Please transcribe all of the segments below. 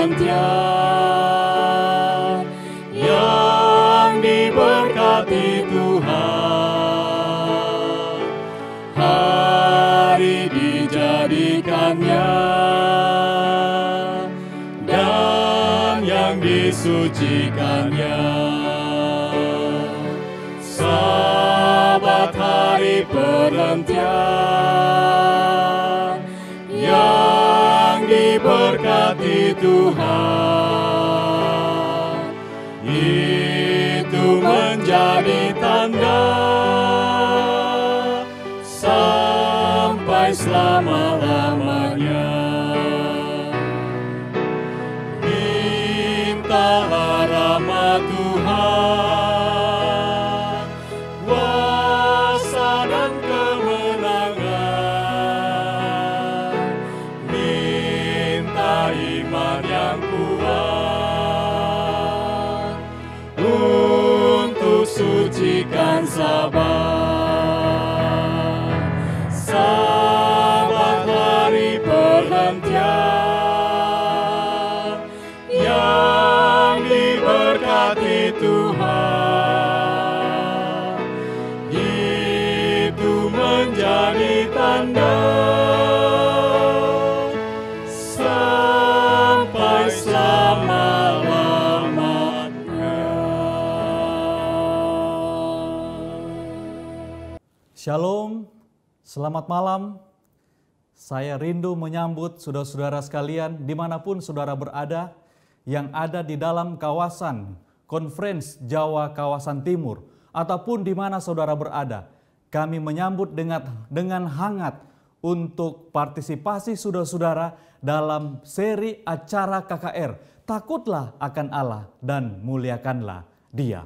perhentian, yang diberkati Tuhan. Hari dijadikannya dan yang disucikannya. Sabat hari perhentian, yang diberkati Tuhan. Itu menjadi tanda sampai selama-lamanya. Mintalah rahmat Tuhan, kuasa dan kemenangan. Minta iman yang kuat untuk sucikan sabat. Sabat hari perhentian, yang diberkati Tuhan. Itu menjadi tanda sampai selama-lamanya. Shalom, selamat malam. Saya rindu menyambut saudara-saudara sekalian dimanapun saudara berada, yang ada di dalam kawasan Conference Jawa kawasan Timur, ataupun di mana saudara berada. Kami menyambut dengan hangat untuk partisipasi saudara-saudara dalam seri acara KKR. Takutlah akan Allah dan muliakanlah Dia.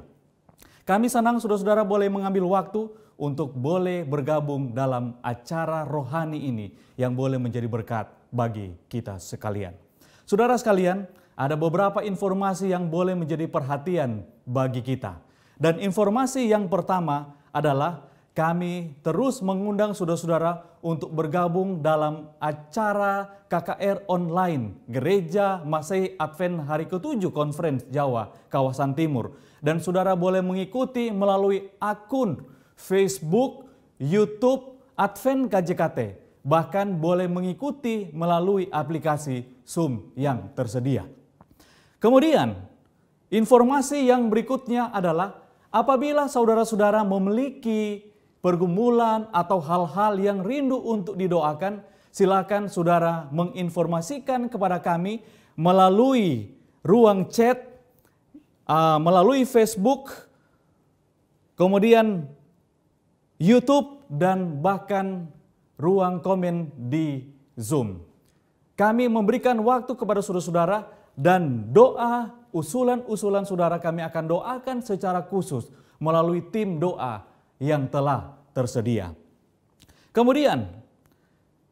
Kami senang saudara-saudara boleh mengambil waktu untuk boleh bergabung dalam acara rohani ini yang boleh menjadi berkat bagi kita sekalian. Saudara sekalian, ada beberapa informasi yang boleh menjadi perhatian bagi kita. Dan informasi yang pertama adalah kami terus mengundang saudara-saudara untuk bergabung dalam acara KKR online Gereja Masehi Advent Hari ke-7 Conference Jawa kawasan Timur. Dan saudara boleh mengikuti melalui akun Facebook, YouTube, Advent KJKT. Bahkan boleh mengikuti melalui aplikasi Zoom yang tersedia. Kemudian, informasi yang berikutnya adalah apabila saudara-saudara memiliki pergumulan atau hal-hal yang rindu untuk didoakan, silakan saudara menginformasikan kepada kami melalui ruang chat, melalui Facebook, kemudian YouTube, dan bahkan ruang komen di Zoom. Kami memberikan waktu kepada saudara-saudara dan doa, usulan-usulan saudara kami akan doakan secara khusus melalui tim doa yang telah tersedia. Kemudian,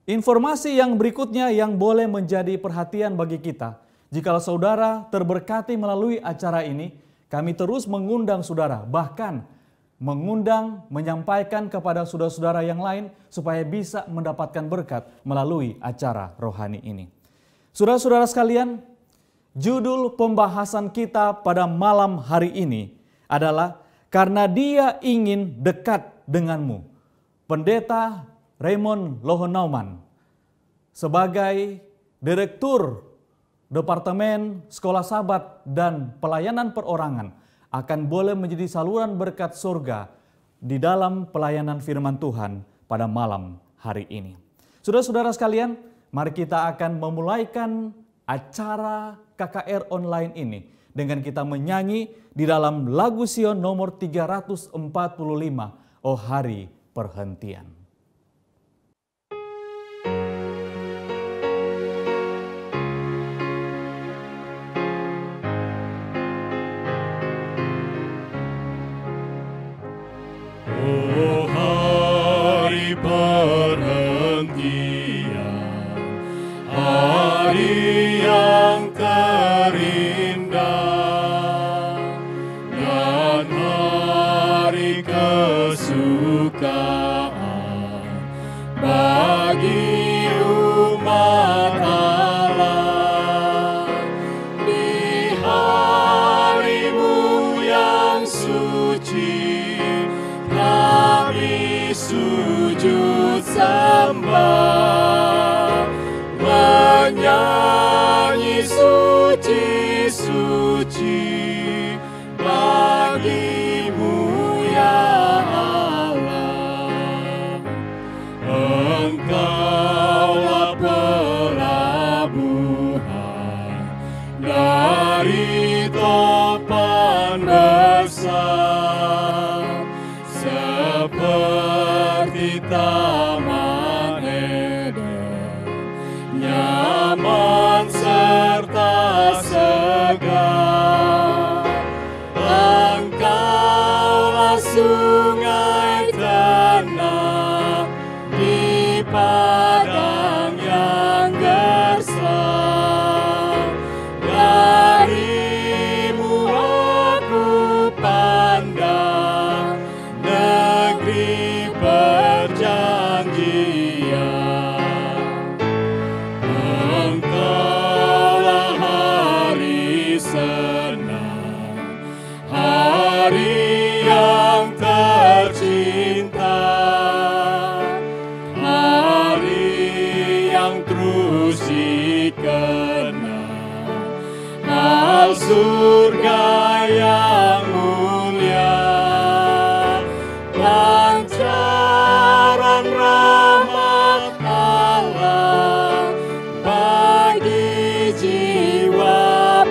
informasi yang berikutnya yang boleh menjadi perhatian bagi kita. Jika saudara terberkati melalui acara ini, kami terus mengundang saudara, bahkan mengundang, menyampaikan kepada saudara-saudara yang lain supaya bisa mendapatkan berkat melalui acara rohani ini. Saudara-saudara sekalian, judul pembahasan kita pada malam hari ini adalah Karena Dia Ingin Dekat Denganmu. Pendeta Raymond Lohonauman sebagai Direktur Departemen Sekolah Sabat dan Pelayanan Perorangan akan boleh menjadi saluran berkat surga di dalam pelayanan firman Tuhan pada malam hari ini. Saudara-saudara sekalian, mari kita akan memulaikan acara KKR online ini dengan kita menyanyi di dalam lagu Sion nomor 345, Oh Hari Perhentian. Oh hari perhentian, hari yang terindah, dan hari kesukaan bagi umat Allah. Engkaulah pelabuhan dari topan besar, seperti taman Eden, nyaman serta segar. Engkaulah sungai tenang di padang yang gersang. Darimu aku pandang negeri perjanjian. Engkaulah hari senang, hari yang tercinta, hari yang terus dikenang, hal surga yang mulia, pancaran rahmat Allah bagi jiwa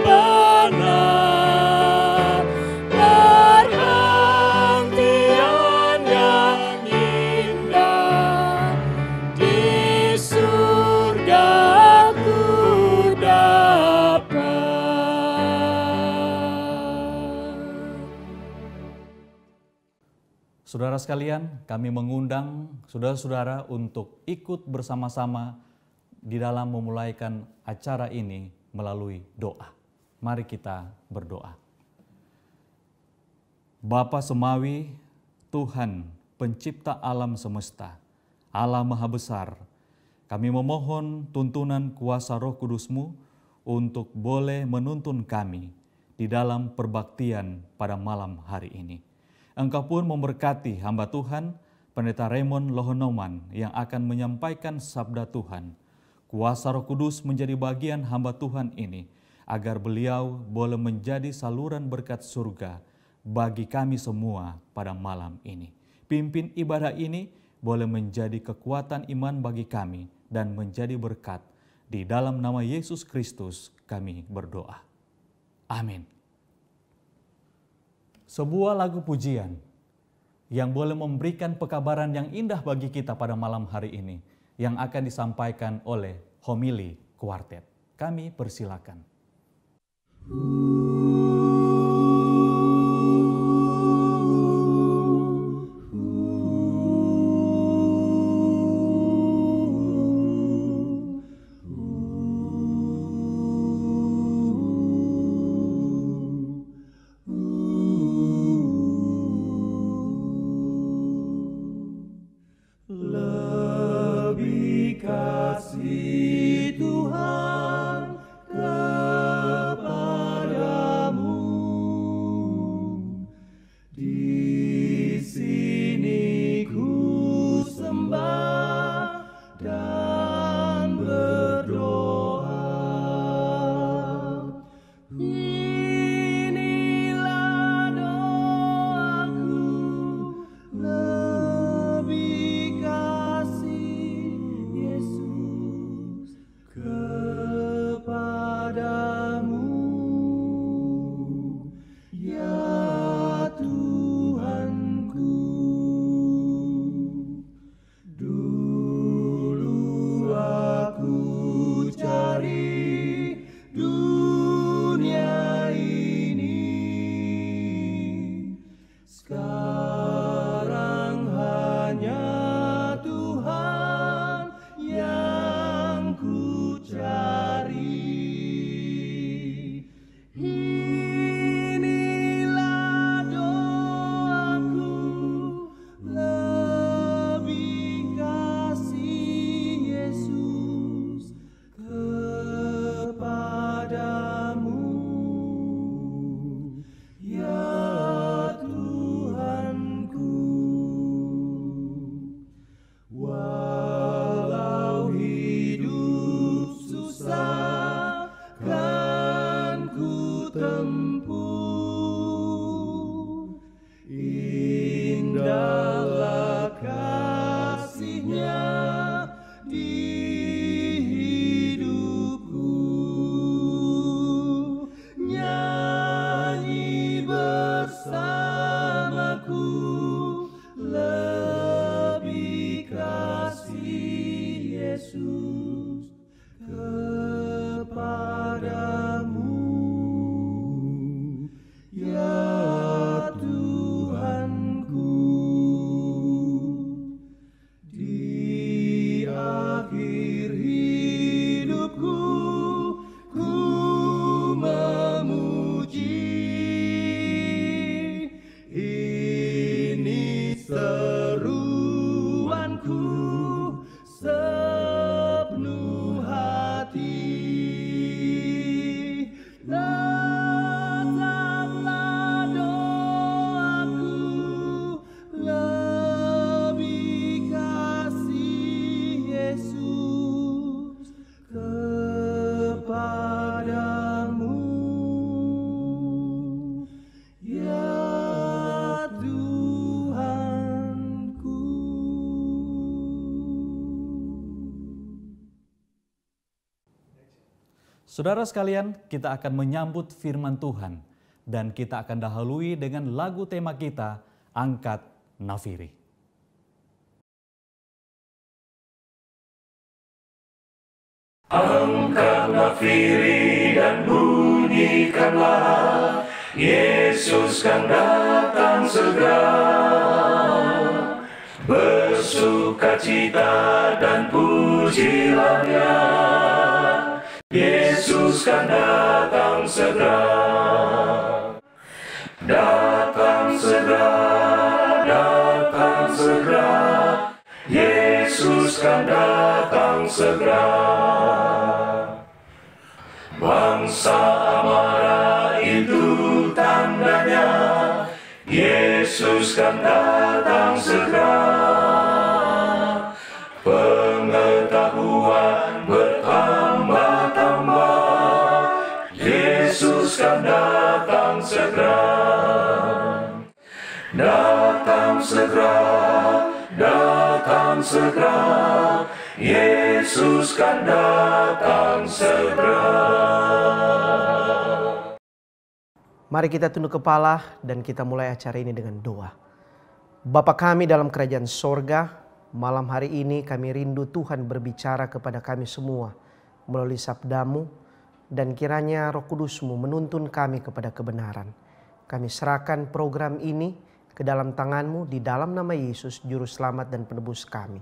benar, perhentian yang indah di surga ku dapat. Saudara sekalian, kami mengundang saudara-saudara untuk ikut bersama-sama di dalam memulaikan acara ini melalui doa. Mari kita berdoa. Bapa Semawi, Tuhan pencipta alam semesta, Allah Maha Besar, kami memohon tuntunan kuasa Roh Kudus-Mu untuk boleh menuntun kami di dalam perbaktian pada malam hari ini. Engkau pun memberkati hamba Tuhan, Pendeta Raymond Lohonoman yang akan menyampaikan sabda Tuhan. Kuasa Roh Kudus menjadi bagian hamba Tuhan ini, agar beliau boleh menjadi saluran berkat surga bagi kami semua pada malam ini. Pimpin ibadah ini boleh menjadi kekuatan iman bagi kami dan menjadi berkat. Di dalam nama Yesus Kristus kami berdoa. Amin. Sebuah lagu pujian yang boleh memberikan pekabaran yang indah bagi kita pada malam hari ini, yang akan disampaikan oleh homili kuartet. Kami persilakan. Lebih kasih Tuhan kepada Yesus, kepadamu, ya Tuhanku. Di akhir hidupku, ku memuji. Ini seruanku sepenuh hati. Datanglah doaku, lebih kasih Yesus kepadamu, ya Tuhanku. Saudara sekalian, kita akan menyambut firman Tuhan dan kita akan dahului dengan lagu tema kita, Angkat Nafiri. Angkat nafiri dan bunyikanlah, Yesus kan datang segera. Bersukacita dan pujilah Dia, Yesus kan datang segera. Datang segera, datang segera, Yesus kan datang segera. Bangsa amarah itu tandanya, Yesus kan datang segera. Pengetahuan bertambah-tambah, Yesus kan datang segera. Datang segera, datang segera, Yesus kan datang segera. Mari kita tunduk kepala dan kita mulai acara ini dengan doa. Bapa kami dalam kerajaan sorga, malam hari ini kami rindu Tuhan berbicara kepada kami semua melalui sabdamu, dan kiranya Roh Kudus-Mu menuntun kami kepada kebenaran. Kami serahkan program ini ke dalam tangan-Mu di dalam nama Yesus, Juru Selamat dan Penebus kami.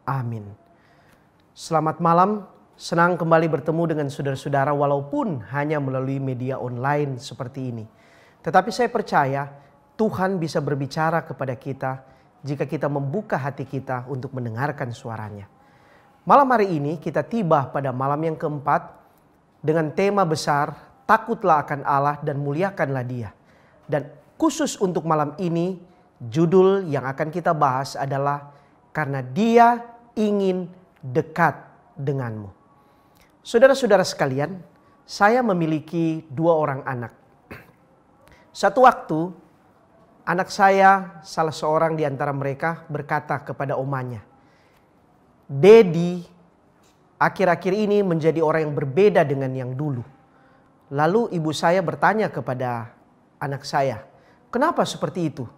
Amin. Selamat malam, senang kembali bertemu dengan saudara-saudara walaupun hanya melalui media online seperti ini. Tetapi saya percaya Tuhan bisa berbicara kepada kita jika kita membuka hati kita untuk mendengarkan suaranya. Malam hari ini kita tiba pada malam yang keempat dengan tema besar, takutlah akan Allah dan muliakanlah Dia. Dan khusus untuk malam ini, judul yang akan kita bahas adalah karena Dia ingin dekat denganmu. Saudara-saudara sekalian, saya memiliki 2 orang anak. Satu waktu, anak saya, salah seorang di antara mereka berkata kepada omanya, "Dedi, akhir-akhir ini menjadi orang yang berbeda dengan yang dulu." Lalu ibu saya bertanya kepada anak saya, "Kenapa seperti itu?"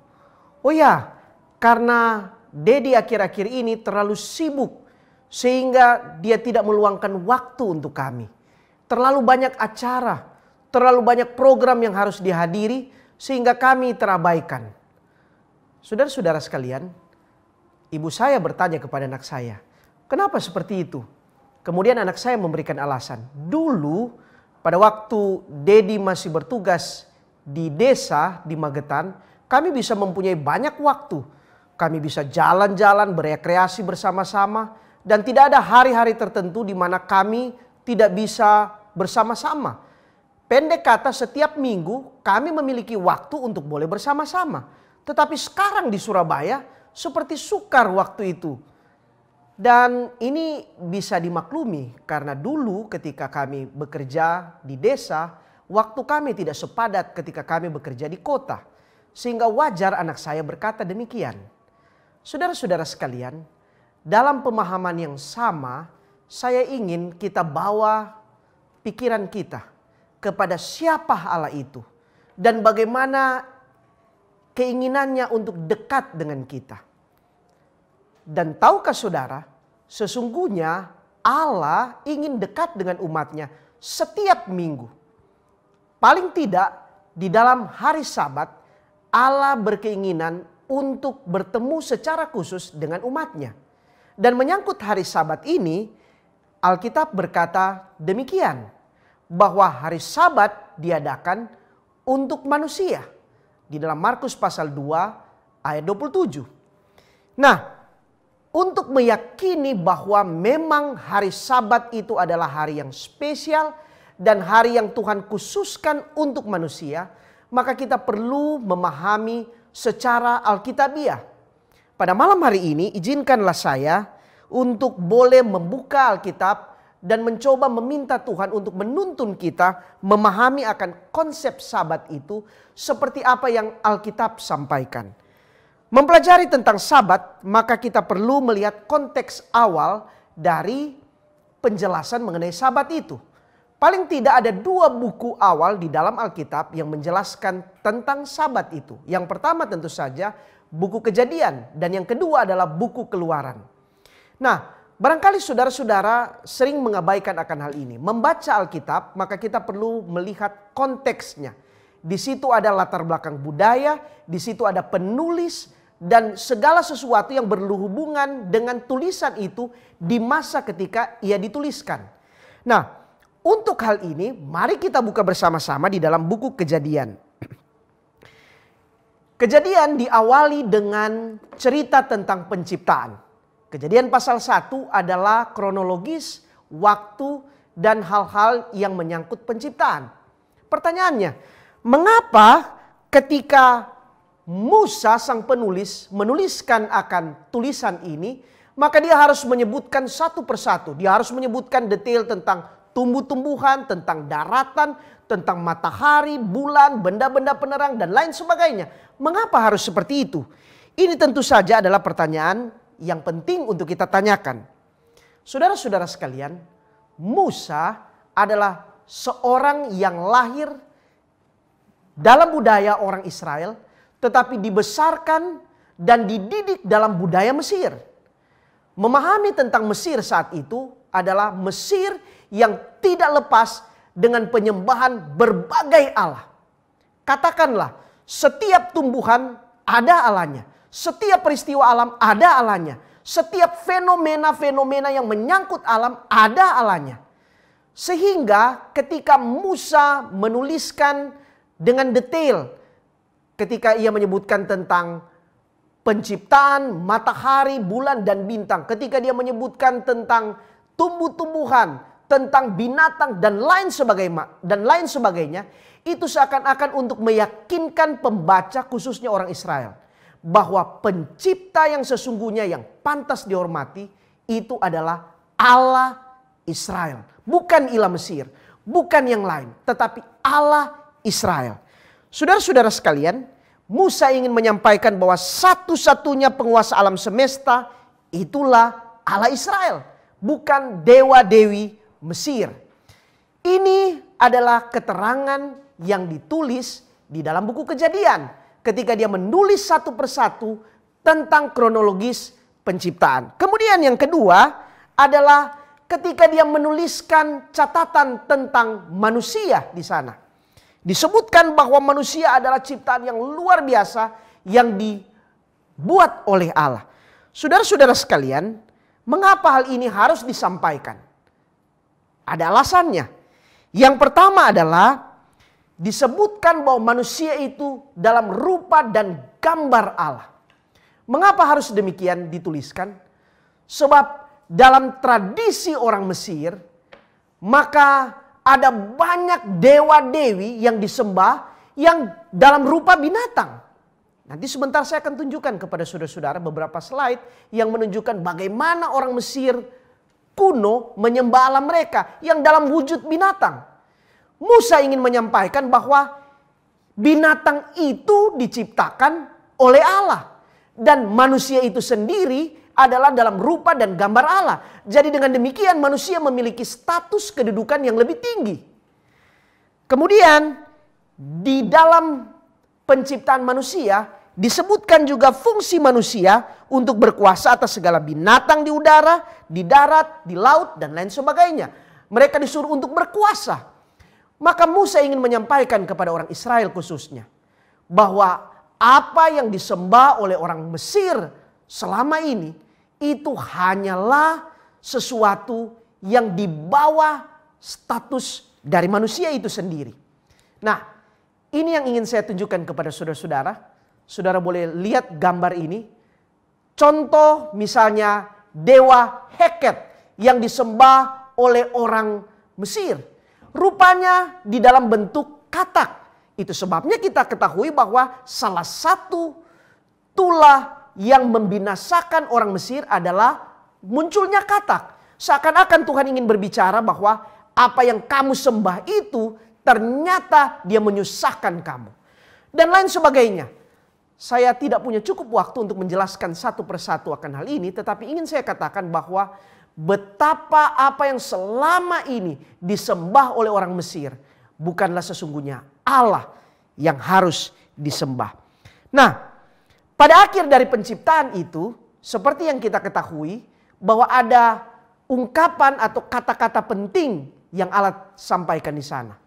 "Oh ya, karena Dedi akhir-akhir ini terlalu sibuk sehingga dia tidak meluangkan waktu untuk kami. Terlalu banyak acara, terlalu banyak program yang harus dihadiri sehingga kami terabaikan." Saudara-saudara sekalian, ibu saya bertanya kepada anak saya, "Kenapa seperti itu?" Kemudian anak saya memberikan alasan. "Dulu pada waktu Dedi masih bertugas di desa di Magetan, kami bisa mempunyai banyak waktu. Kami bisa jalan-jalan, berekreasi bersama-sama, dan tidak ada hari-hari tertentu di mana kami tidak bisa bersama-sama. Pendek kata, setiap minggu kami memiliki waktu untuk boleh bersama-sama. Tetapi sekarang di Surabaya seperti sukar waktu itu." Dan ini bisa dimaklumi karena dulu ketika kami bekerja di desa, waktu kami tidak sepadat ketika kami bekerja di kota. Sehingga wajar anak saya berkata demikian. Saudara-saudara sekalian, dalam pemahaman yang sama, saya ingin kita bawa pikiran kita kepada siapa Allah itu dan bagaimana keinginannya untuk dekat dengan kita. Dan tahukah saudara, sesungguhnya Allah ingin dekat dengan umatnya setiap minggu. Paling tidak di dalam hari Sabat, Allah berkeinginan untuk bertemu secara khusus dengan umatnya. Dan menyangkut hari Sabat ini, Alkitab berkata demikian, bahwa hari Sabat diadakan untuk manusia. Di dalam Markus pasal 2 ayat 27. Nah, untuk meyakini bahwa memang hari Sabat itu adalah hari yang spesial dan hari yang Tuhan khususkan untuk manusia, maka kita perlu memahami secara alkitabiah. Pada malam hari ini izinkanlah saya untuk boleh membuka Alkitab dan mencoba meminta Tuhan untuk menuntun kita memahami akan konsep Sabat itu seperti apa yang Alkitab sampaikan. Mempelajari tentang Sabat, maka kita perlu melihat konteks awal dari penjelasan mengenai Sabat itu. Paling tidak ada 2 buku awal di dalam Alkitab yang menjelaskan tentang Sabat itu. Yang pertama tentu saja buku Kejadian, dan yang kedua adalah buku Keluaran. Nah, barangkali saudara-saudara sering mengabaikan akan hal ini. Membaca Alkitab, maka kita perlu melihat konteksnya. Di situ ada latar belakang budaya, di situ ada penulis, dan segala sesuatu yang berhubungan dengan tulisan itu di masa ketika ia dituliskan. Nah, untuk hal ini mari kita buka bersama-sama di dalam buku Kejadian. Kejadian diawali dengan cerita tentang penciptaan. Kejadian pasal 1 adalah kronologis, waktu, dan hal-hal yang menyangkut penciptaan. Pertanyaannya, mengapa ketika Musa sang penulis menuliskan akan tulisan ini, maka dia harus menyebutkan satu persatu. Dia harus menyebutkan detail tentang tumbuh-tumbuhan, tentang daratan, tentang matahari, bulan, benda-benda penerang, dan lain sebagainya. Mengapa harus seperti itu? Ini tentu saja adalah pertanyaan yang penting untuk kita tanyakan. Saudara-saudara sekalian, Musa adalah seorang yang lahir dalam budaya orang Israel, tetapi dibesarkan dan dididik dalam budaya Mesir. Memahami tentang Mesir saat itu adalah Mesir yang tidak lepas dengan penyembahan berbagai Allah. Katakanlah, setiap tumbuhan ada Allahnya. Setiap peristiwa alam ada Allahnya. Setiap fenomena-fenomena yang menyangkut alam ada Allahnya. Sehingga ketika Musa menuliskan dengan detail, ketika ia menyebutkan tentang penciptaan matahari, bulan, dan bintang. Ketika dia menyebutkan tentang tumbuh-tumbuhan, tentang binatang, dan lain sebagainya. Itu seakan-akan untuk meyakinkan pembaca, khususnya orang Israel, bahwa pencipta yang sesungguhnya yang pantas dihormati itu adalah Allah Israel. Bukan ilah Mesir, bukan yang lain, tetapi Allah Israel. Saudara-saudara sekalian, Musa ingin menyampaikan bahwa satu-satunya penguasa alam semesta itulah Allah Israel, bukan dewa-dewi Mesir. Ini adalah keterangan yang ditulis di dalam buku Kejadian ketika dia menulis satu persatu tentang kronologis penciptaan. Kemudian yang kedua adalah ketika dia menuliskan catatan tentang manusia di sana. Disebutkan bahwa manusia adalah ciptaan yang luar biasa yang dibuat oleh Allah. Saudara-saudara sekalian, mengapa hal ini harus disampaikan? Ada alasannya. Yang pertama adalah disebutkan bahwa manusia itu dalam rupa dan gambar Allah. Mengapa harus demikian dituliskan? Sebab dalam tradisi orang Mesir, maka ada banyak dewa-dewi yang disembah yang dalam rupa binatang. Nanti sebentar saya akan tunjukkan kepada saudara-saudara beberapa slide yang menunjukkan bagaimana orang Mesir kuno menyembah Allah mereka yang dalam wujud binatang. Musa ingin menyampaikan bahwa binatang itu diciptakan oleh Allah. Dan manusia itu sendiri adalah dalam rupa dan gambar Allah. Jadi dengan demikian manusia memiliki status kedudukan yang lebih tinggi. Kemudian di dalam penciptaan manusia disebutkan juga fungsi manusia untuk berkuasa atas segala binatang di udara, di darat, di laut, dan lain sebagainya. Mereka disuruh untuk berkuasa. Maka Musa ingin menyampaikan kepada orang Israel khususnya, bahwa apa yang disembah oleh orang Mesir selama ini, itu hanyalah sesuatu yang di bawah status dari manusia itu sendiri. Nah, ini yang ingin saya tunjukkan kepada saudara-saudara. Saudara boleh lihat gambar ini. Contoh misalnya dewa Heket yang disembah oleh orang Mesir. Rupanya di dalam bentuk katak. Itu sebabnya kita ketahui bahwa salah satu tulah yang membinasakan orang Mesir adalah munculnya katak. Seakan-akan Tuhan ingin berbicara bahwa apa yang kamu sembah itu ternyata dia menyusahkan kamu. Dan lain sebagainya. Saya tidak punya cukup waktu untuk menjelaskan satu persatu akan hal ini. Tetapi ingin saya katakan bahwa betapa apa yang selama ini disembah oleh orang Mesir bukanlah sesungguhnya Allah yang harus disembah. Nah, pada akhir dari penciptaan itu, seperti yang kita ketahui, bahwa ada ungkapan atau kata-kata penting yang Allah sampaikan di sana.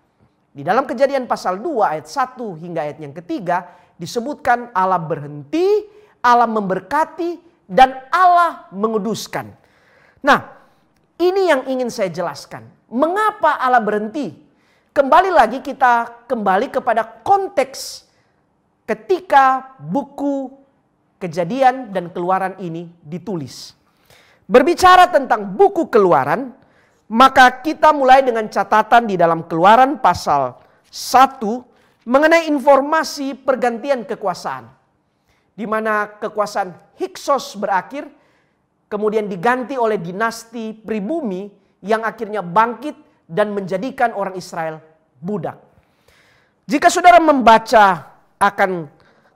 Di dalam Kejadian pasal 2 ayat 1 hingga ayat yang ketiga, disebutkan Allah berhenti, Allah memberkati, dan Allah menguduskan. Nah, ini yang ingin saya jelaskan. Mengapa Allah berhenti? Kembali lagi kita kembali kepada konteks ketika buku Kejadian dan Keluaran ini ditulis. Berbicara tentang buku Keluaran, maka kita mulai dengan catatan di dalam Keluaran pasal 1 mengenai informasi pergantian kekuasaan. Di mana kekuasaan Hiksos berakhir, kemudian diganti oleh dinasti pribumi yang akhirnya bangkit dan menjadikan orang Israel budak. Jika saudara membaca akan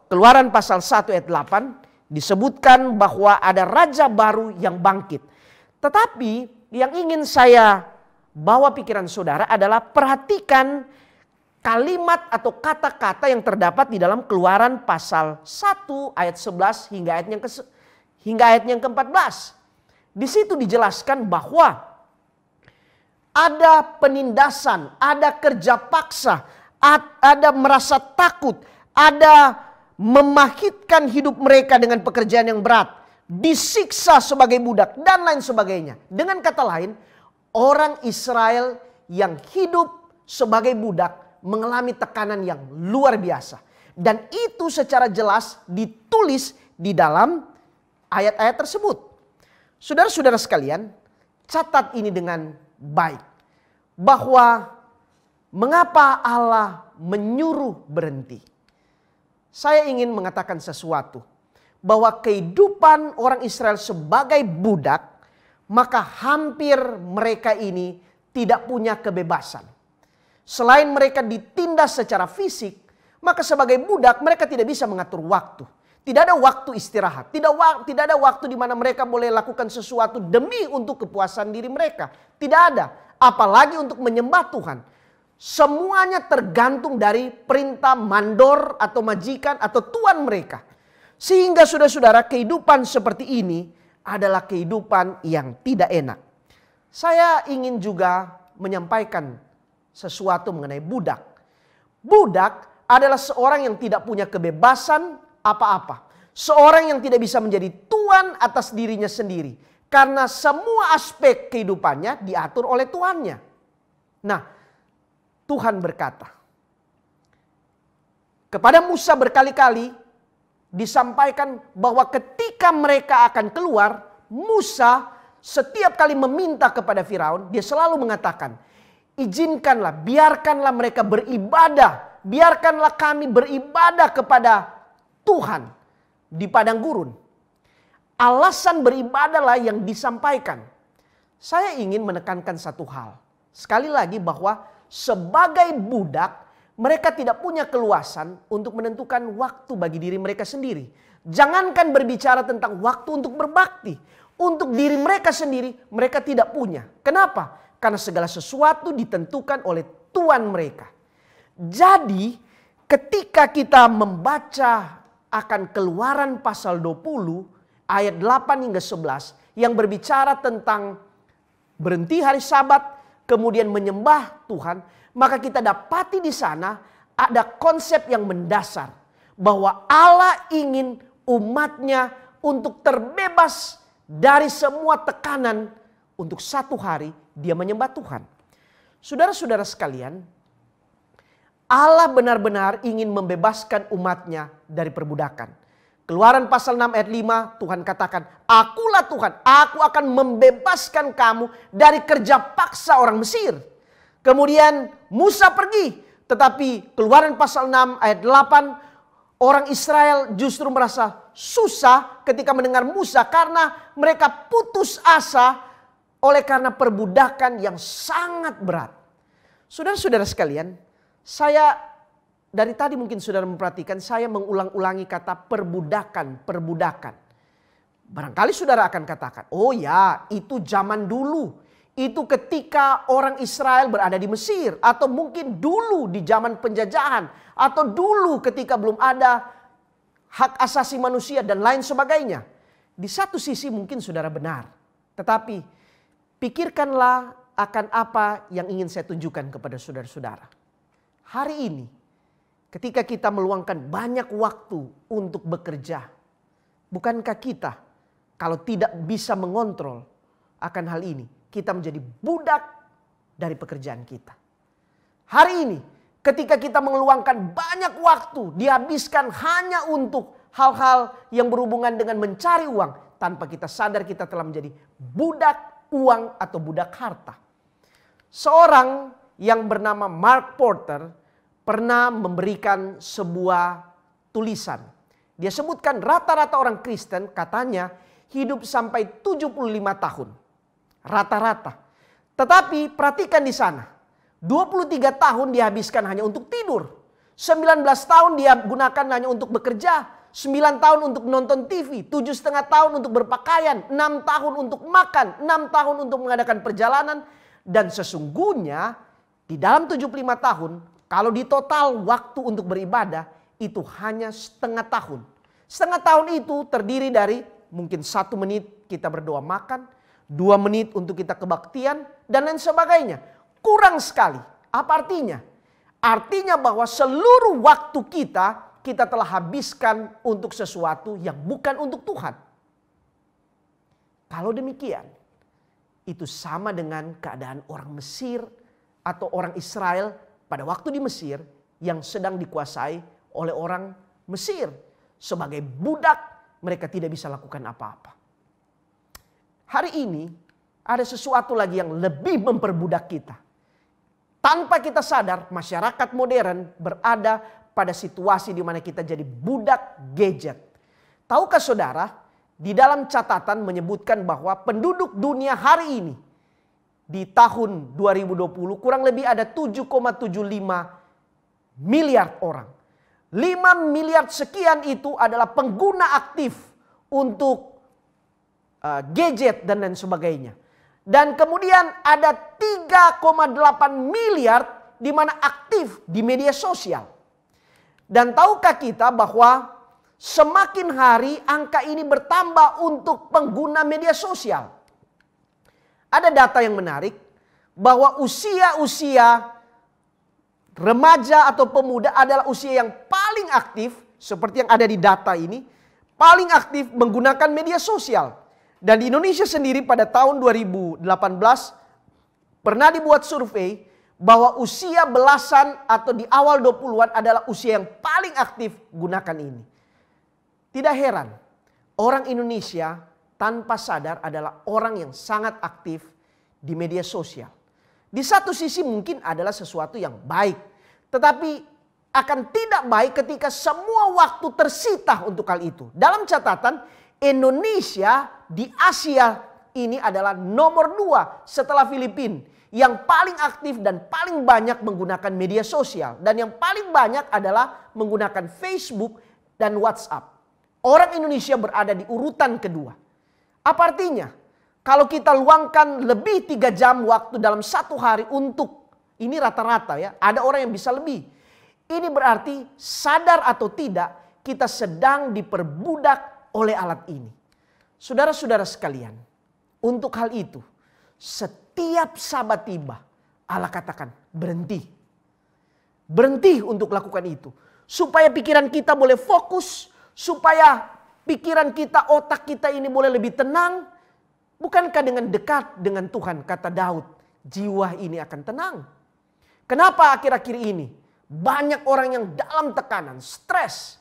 Keluaran pasal 1 ayat 8, disebutkan bahwa ada raja baru yang bangkit. Tetapi yang ingin saya bawa pikiran saudara adalah perhatikan kalimat atau kata-kata yang terdapat di dalam Keluaran pasal 1 ayat 11 hingga ayat yang ke-14. Di situ dijelaskan bahwa ada penindasan, ada kerja paksa, ada merasa takut, ada memahitkan hidup mereka dengan pekerjaan yang berat, disiksa sebagai budak, dan lain sebagainya. Dengan kata lain, orang Israel yang hidup sebagai budak mengalami tekanan yang luar biasa. Dan itu secara jelas ditulis di dalam ayat-ayat tersebut. Saudara-saudara sekalian, catat ini dengan baik. Bahwa mengapa Allah menyuruh berhenti. Saya ingin mengatakan sesuatu. Bahwa kehidupan orang Israel sebagai budak, maka hampir mereka ini tidak punya kebebasan. Selain mereka ditindas secara fisik, maka sebagai budak mereka tidak bisa mengatur waktu. Tidak ada waktu istirahat. Tidak ada waktu di mana mereka boleh lakukan sesuatu demi untuk kepuasan diri mereka. Tidak ada. Apalagi untuk menyembah Tuhan. Semuanya tergantung dari perintah mandor atau majikan atau tuan mereka. Sehingga saudara-saudara, kehidupan seperti ini adalah kehidupan yang tidak enak. Saya ingin juga menyampaikan sesuatu mengenai budak. Budak adalah seorang yang tidak punya kebebasan apa-apa. Seorang yang tidak bisa menjadi tuan atas dirinya sendiri. Karena semua aspek kehidupannya diatur oleh tuannya. Nah, Tuhan berkata kepada Musa berkali-kali disampaikan bahwa ketika mereka akan keluar, Musa setiap kali meminta kepada Firaun, dia selalu mengatakan, izinkanlah, biarkanlah mereka beribadah, biarkanlah kami beribadah kepada Tuhan di padang gurun. Alasan beribadahlah yang disampaikan. Saya ingin menekankan satu hal. Sekali lagi bahwa sebagai budak, mereka tidak punya keluasan untuk menentukan waktu bagi diri mereka sendiri. Jangankan berbicara tentang waktu untuk berbakti. Untuk diri mereka sendiri, mereka tidak punya. Kenapa? Karena segala sesuatu ditentukan oleh tuan mereka. Jadi, ketika kita membaca akan Keluaran pasal 20 ayat 8 hingga 11 yang berbicara tentang berhenti hari Sabat, kemudian menyembah Tuhan, maka kita dapati di sana ada konsep yang mendasar bahwa Allah ingin umatnya untuk terbebas dari semua tekanan untuk satu hari dia menyembah Tuhan. Saudara-saudara sekalian, Allah benar-benar ingin membebaskan umatnya dari perbudakan. Keluaran pasal 6 ayat 5 Tuhan katakan, "Akulah Tuhan, aku akan membebaskan kamu dari kerja paksa orang Mesir." Kemudian Musa pergi, tetapi Keluaran pasal 6 ayat 8 orang Israel justru merasa susah ketika mendengar Musa karena mereka putus asa oleh karena perbudakan yang sangat berat. Saudara-saudara sekalian, saya dari tadi mungkin saudara memperhatikan saya mengulang-ulangi kata perbudakan. Barangkali saudara akan katakan, oh ya itu zaman dulu. Itu ketika orang Israel berada di Mesir. Atau mungkin dulu di zaman penjajahan. Atau dulu ketika belum ada hak asasi manusia dan lain sebagainya. Di satu sisi mungkin saudara benar. Tetapi pikirkanlah akan apa yang ingin saya tunjukkan kepada saudara-saudara. Hari ini ketika kita meluangkan banyak waktu untuk bekerja, bukankah kita kalau tidak bisa mengontrol akan hal ini, kita menjadi budak dari pekerjaan kita. Hari ini ketika kita meluangkan banyak waktu dihabiskan hanya untuk hal-hal yang berhubungan dengan mencari uang, tanpa kita sadar kita telah menjadi budak uang atau budak harta. Seorang yang bernama Mark Porter pernah memberikan sebuah tulisan. Dia sebutkan rata-rata orang Kristen katanya hidup sampai 75 tahun. Rata-rata. Tetapi perhatikan di sana. 23 tahun dihabiskan hanya untuk tidur. 19 tahun dia gunakan hanya untuk bekerja. 9 tahun untuk nonton TV. 7,5 tahun untuk berpakaian. 6 tahun untuk makan. 6 tahun untuk mengadakan perjalanan. Dan sesungguhnya di dalam 75 tahun, kalau di total waktu untuk beribadah itu hanya setengah tahun. Setengah tahun itu terdiri dari mungkin 1 menit kita berdoa makan, 2 menit untuk kita kebaktian, dan lain sebagainya. Kurang sekali. Apa artinya? Artinya bahwa seluruh waktu kita telah habiskan untuk sesuatu yang bukan untuk Tuhan. Kalau demikian, itu sama dengan keadaan orang Mesir atau orang Israel pada waktu di Mesir yang sedang dikuasai oleh orang Mesir. Sebagai budak mereka tidak bisa lakukan apa-apa. Hari ini ada sesuatu lagi yang lebih memperbudak kita. Tanpa kita sadar masyarakat modern berada pada situasi di mana kita jadi budak gadget. Tahukah saudara, di dalam catatan menyebutkan bahwa penduduk dunia hari ini di tahun 2020 kurang lebih ada 7,75 miliar orang. 5 miliar sekian itu adalah pengguna aktif untuk gadget dan lain sebagainya. Dan kemudian ada 3,8 miliar di mana aktif di media sosial. Dan tahukah kita bahwa semakin hari angka ini bertambah untuk pengguna media sosial. Ada data yang menarik bahwa usia-usia remaja atau pemuda adalah usia yang paling aktif, seperti yang ada di data ini, paling aktif menggunakan media sosial. Dan di Indonesia sendiri pada tahun 2018 pernah dibuat survei bahwa usia belasan atau di awal 20-an adalah usia yang paling aktif gunakan ini. Tidak heran, orang Indonesia tanpa sadar adalah orang yang sangat aktif di media sosial. Di satu sisi mungkin adalah sesuatu yang baik. Tetapi akan tidak baik ketika semua waktu tersita untuk hal itu. Dalam catatan, Indonesia di Asia ini adalah nomor 2 setelah Filipina. Yang paling aktif dan paling banyak menggunakan media sosial. Dan yang paling banyak adalah menggunakan Facebook dan WhatsApp. Orang Indonesia berada di urutan kedua. Apa artinya? Kalau kita luangkan lebih 3 jam waktu dalam satu hari untuk, ini rata-rata ya, ada orang yang bisa lebih. Ini berarti sadar atau tidak, kita sedang diperbudak oleh alat ini. Saudara-saudara sekalian, untuk hal itu setiap Sabat tiba Allah katakan berhenti. Berhenti untuk lakukan itu. Supaya pikiran kita boleh fokus. Supaya pikiran kita, otak kita ini boleh lebih tenang. Bukankah dengan dekat dengan Tuhan, kata Daud, jiwa ini akan tenang. Kenapa akhir-akhir ini banyak orang yang dalam tekanan, stres.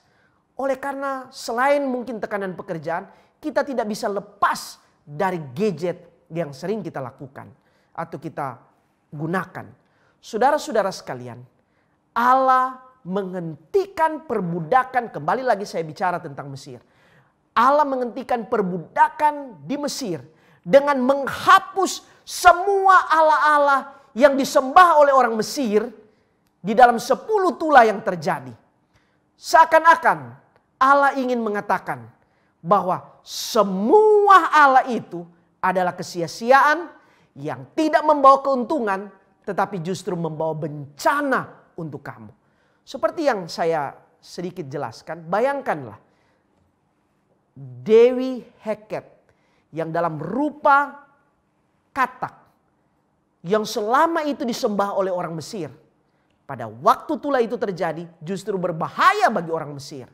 Oleh karena selain mungkin tekanan pekerjaan, kita tidak bisa lepas dari gadget yang sering kita lakukan atau kita gunakan. Saudara-saudara sekalian, Allah menghentikan perbudakan, kembali lagi saya bicara tentang Mesir. Allah menghentikan perbudakan di Mesir dengan menghapus semua Allah-Allah yang disembah oleh orang Mesir di dalam 10 tula yang terjadi. Seakan-akan Allah ingin mengatakan bahwa semua Allah itu adalah kesia-siaan yang tidak membawa keuntungan tetapi justru membawa bencana untuk kamu. Seperti yang saya sedikit jelaskan, bayangkanlah Dewi Heket yang dalam rupa katak yang selama itu disembah oleh orang Mesir. Pada waktu tula itu terjadi justru berbahaya bagi orang Mesir.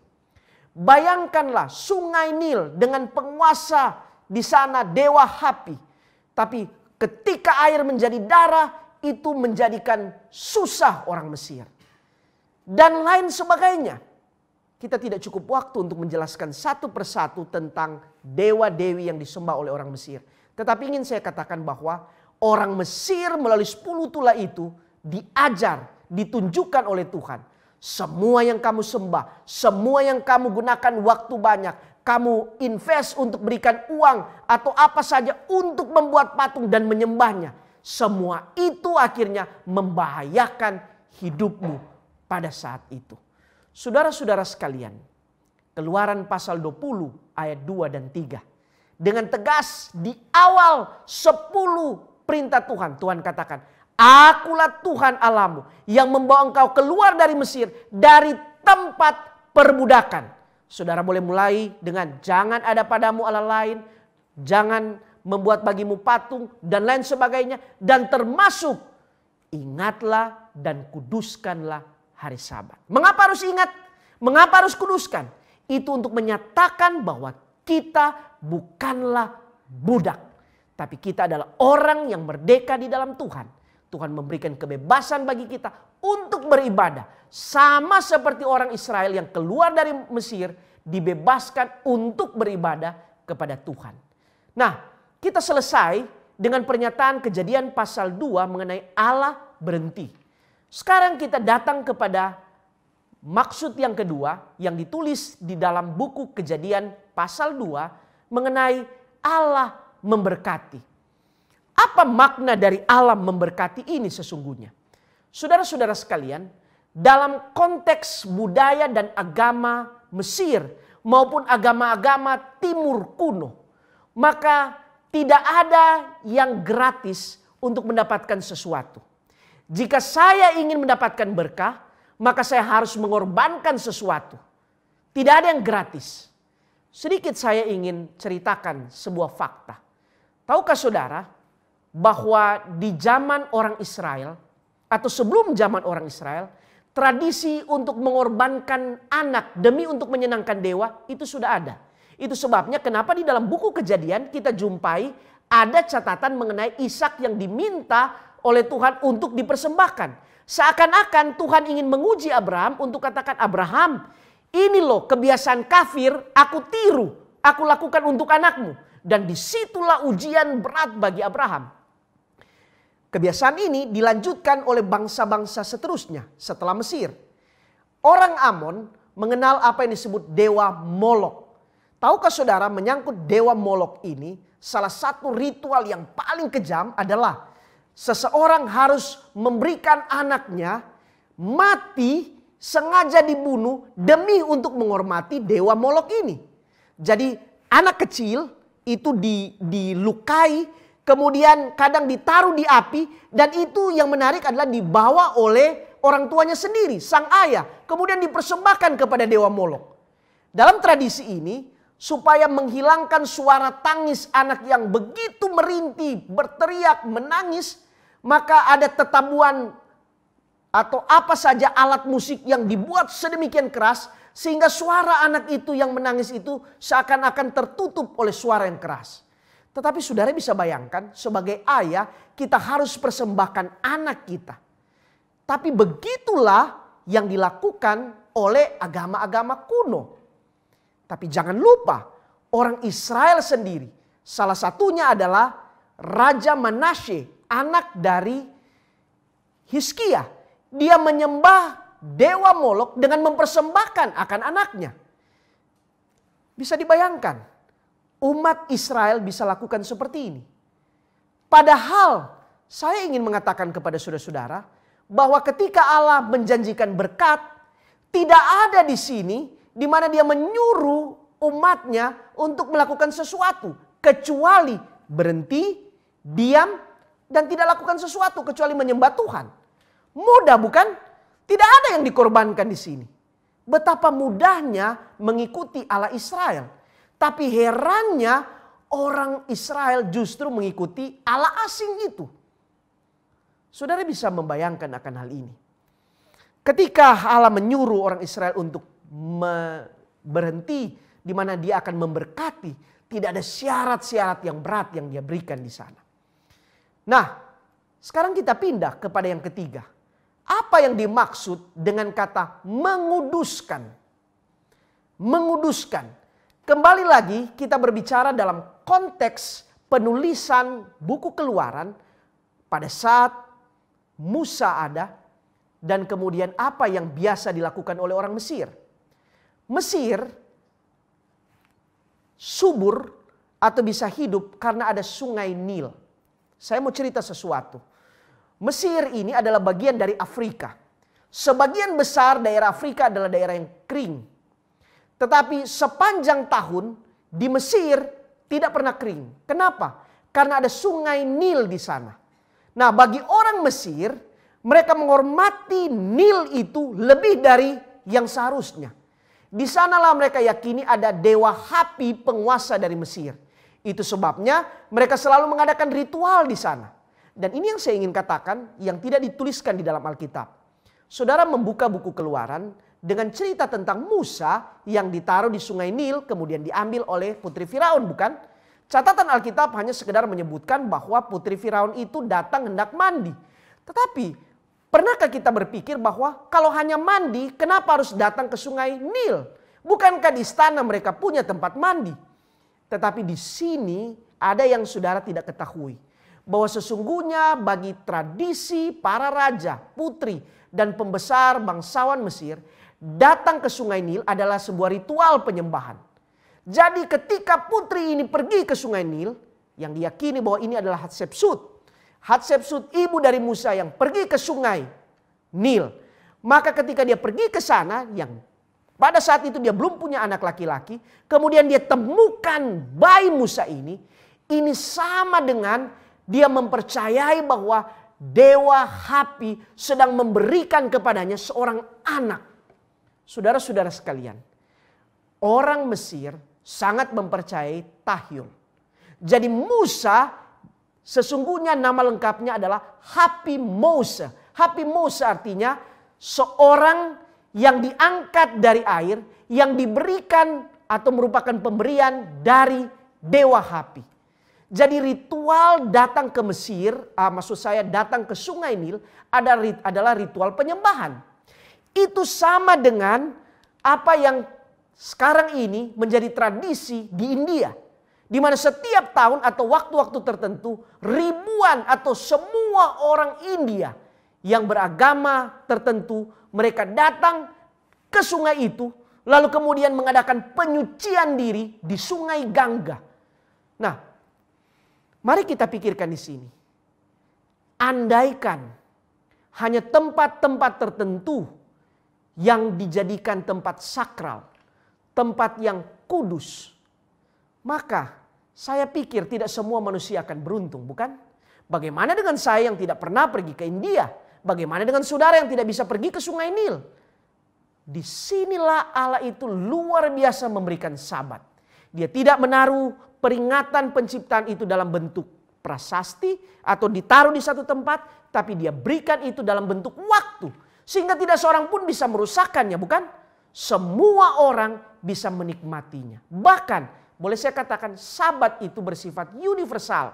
Bayangkanlah sungai Nil dengan penguasa di sana Dewa Hapi. Tapi ketika air menjadi darah itu menjadikan susah orang Mesir. Dan lain sebagainya. Kita tidak cukup waktu untuk menjelaskan satu persatu tentang dewa-dewi yang disembah oleh orang Mesir. Tetapi ingin saya katakan bahwa orang Mesir melalui 10 tula itu diajar, ditunjukkan oleh Tuhan. Semua yang kamu sembah, semua yang kamu gunakan waktu banyak, kamu invest untuk berikan uang atau apa saja untuk membuat patung dan menyembahnya. Semua itu akhirnya membahayakan hidupmu pada saat itu. Saudara-saudara sekalian, Keluaran pasal 20 ayat 2 dan 3. Dengan tegas di awal 10 perintah Tuhan, Tuhan katakan, akulah Tuhan Allahmu yang membawa engkau keluar dari Mesir, dari tempat perbudakan. Saudara boleh mulai dengan jangan ada padamu Allah lain, jangan membuat bagimu patung dan lain sebagainya. Dan termasuk ingatlah dan kuduskanlah hari Sabat. Mengapa harus ingat? Mengapa harus kuduskan? Itu untuk menyatakan bahwa kita bukanlah budak. Tapi kita adalah orang yang merdeka di dalam Tuhan. Tuhan memberikan kebebasan bagi kita untuk beribadah. Sama seperti orang Israel yang keluar dari Mesir dibebaskan untuk beribadah kepada Tuhan. Nah, kita selesai dengan pernyataan Kejadian pasal 2 mengenai Allah berhenti. Sekarang kita datang kepada maksud yang kedua yang ditulis di dalam buku Kejadian pasal 2 mengenai Allah memberkati. Apa makna dari Allah memberkati ini sesungguhnya? Saudara-saudara sekalian, dalam konteks budaya dan agama Mesir maupun agama-agama Timur kuno, maka tidak ada yang gratis untuk mendapatkan sesuatu. Jika saya ingin mendapatkan berkah, maka saya harus mengorbankan sesuatu. Tidak ada yang gratis. Sedikit saya ingin ceritakan sebuah fakta. Tahukah saudara bahwa di zaman orang Israel atau sebelum zaman orang Israel, tradisi untuk mengorbankan anak demi untuk menyenangkan dewa itu sudah ada. Itu sebabnya kenapa di dalam buku Kejadian kita jumpai ada catatan mengenai Ishak yang diminta oleh Tuhan untuk dipersembahkan. Seakan-akan Tuhan ingin menguji Abraham untuk katakan, Abraham, ini loh kebiasaan kafir aku tiru, aku lakukan untuk anakmu. Dan disitulah ujian berat bagi Abraham. Kebiasaan ini dilanjutkan oleh bangsa-bangsa seterusnya setelah Mesir. Orang Amon mengenal apa yang disebut dewa Molok. Tahukah saudara menyangkut dewa Molok ini, salah satu ritual yang paling kejam adalah seseorang harus memberikan anaknya mati sengaja dibunuh demi untuk menghormati dewa Molok ini. Jadi anak kecil itu dilukai, kemudian kadang ditaruh di api, dan itu yang menarik adalah dibawa oleh orang tuanya sendiri, sang ayah, kemudian dipersembahkan kepada dewa Molok. dalam tradisi ini, supaya menghilangkan suara tangis anak yang begitu merintih, berteriak, menangis, maka ada tetabuhan atau apa saja alat musik yang dibuat sedemikian keras sehingga suara anak itu yang menangis itu seakan-akan tertutup oleh suara yang keras. Tetapi saudara bisa bayangkan, sebagai ayah kita harus persembahkan anak kita. Tapi begitulah yang dilakukan oleh agama-agama kuno. Tapi jangan lupa, orang Israel sendiri, salah satunya adalah Raja Manasye, anak dari Hizkia. Dia menyembah dewa Molok dengan mempersembahkan akan anaknya. Bisa dibayangkan, umat Israel bisa lakukan seperti ini. Padahal saya ingin mengatakan kepada saudara-saudara bahwa ketika Allah menjanjikan berkat, tidak ada di sini di mana dia menyuruh umatnya untuk melakukan sesuatu kecuali berhenti, diam, dan tidak lakukan sesuatu kecuali menyembah Tuhan. Mudah bukan? Tidak ada yang dikorbankan di sini. Betapa mudahnya mengikuti Allah Israel. Tapi herannya orang Israel justru mengikuti Allah asing itu. Saudara bisa membayangkan akan hal ini. Ketika Allah menyuruh orang Israel untuk berhenti di mana dia akan memberkati, tidak ada syarat-syarat yang berat yang dia berikan di sana. Nah, sekarang kita pindah kepada yang ketiga. Apa yang dimaksud dengan kata menguduskan? Menguduskan. Kembali lagi kita berbicara dalam konteks penulisan buku Keluaran pada saat Musa ada dan kemudian apa yang biasa dilakukan oleh orang Mesir. Mesir subur atau bisa hidup karena ada sungai Nil. Saya mau cerita sesuatu. Mesir ini adalah bagian dari Afrika. Sebagian besar daerah Afrika adalah daerah yang kering. Tetapi sepanjang tahun di Mesir tidak pernah kering. Kenapa? Karena ada sungai Nil di sana. Nah, bagi orang Mesir, mereka menghormati Nil itu lebih dari yang seharusnya. Di sanalah mereka yakini ada dewa Hapi penguasa dari Mesir. Itu sebabnya mereka selalu mengadakan ritual di sana. Dan ini yang saya ingin katakan yang tidak dituliskan di dalam Alkitab. Saudara membuka buku Keluaran dengan cerita tentang Musa yang ditaruh di sungai Nil kemudian diambil oleh putri Firaun, bukan? Catatan Alkitab hanya sekedar menyebutkan bahwa putri Firaun itu datang hendak mandi. Tetapi pernahkah kita berpikir bahwa kalau hanya mandi, kenapa harus datang ke sungai Nil? Bukankah di istana mereka punya tempat mandi? Tetapi di sini ada yang saudara tidak ketahui. Bahwa sesungguhnya bagi tradisi para raja, putri, dan pembesar bangsawan Mesir, datang ke sungai Nil adalah sebuah ritual penyembahan. Jadi ketika putri ini pergi ke sungai Nil, yang diyakini bahwa ini adalah Hatshepsut. Hatshepsut ibu dari Musa yang pergi ke sungai Nil. Maka ketika dia pergi ke sana, yang pada saat itu dia belum punya anak laki-laki, kemudian dia temukan bayi Musa ini sama dengan dia mempercayai bahwa dewa Hapi sedang memberikan kepadanya seorang anak. Saudara-saudara sekalian, orang Mesir sangat mempercayai tahyul. Jadi Musa sesungguhnya nama lengkapnya adalah Hapi Mose. Hapi Mose artinya seorang yang diangkat dari air, yang diberikan atau merupakan pemberian dari dewa Hapi. Jadi ritual datang ke Mesir, maksud saya datang ke sungai Nil adalah ritual penyembahan. Itu sama dengan apa yang sekarang ini menjadi tradisi di India. Di mana setiap tahun atau waktu-waktu tertentu ribuan atau semua orang India yang beragama tertentu mereka datang ke sungai itu lalu kemudian mengadakan penyucian diri di sungai Gangga. Nah, mari kita pikirkan di sini. Andaikan hanya tempat-tempat tertentu yang dijadikan tempat sakral, tempat yang kudus, maka saya pikir tidak semua manusia akan beruntung, bukan? Bagaimana dengan saya yang tidak pernah pergi ke India? Bagaimana dengan saudara yang tidak bisa pergi ke sungai Nil? Disinilah Allah itu luar biasa memberikan sabat. Dia tidak menaruh peringatan penciptaan itu dalam bentuk prasasti atau ditaruh di satu tempat, tapi dia berikan itu dalam bentuk waktu. Sehingga tidak seorang pun bisa merusakkannya, bukan? Semua orang bisa menikmatinya. Bahkan boleh saya katakan sabat itu bersifat universal.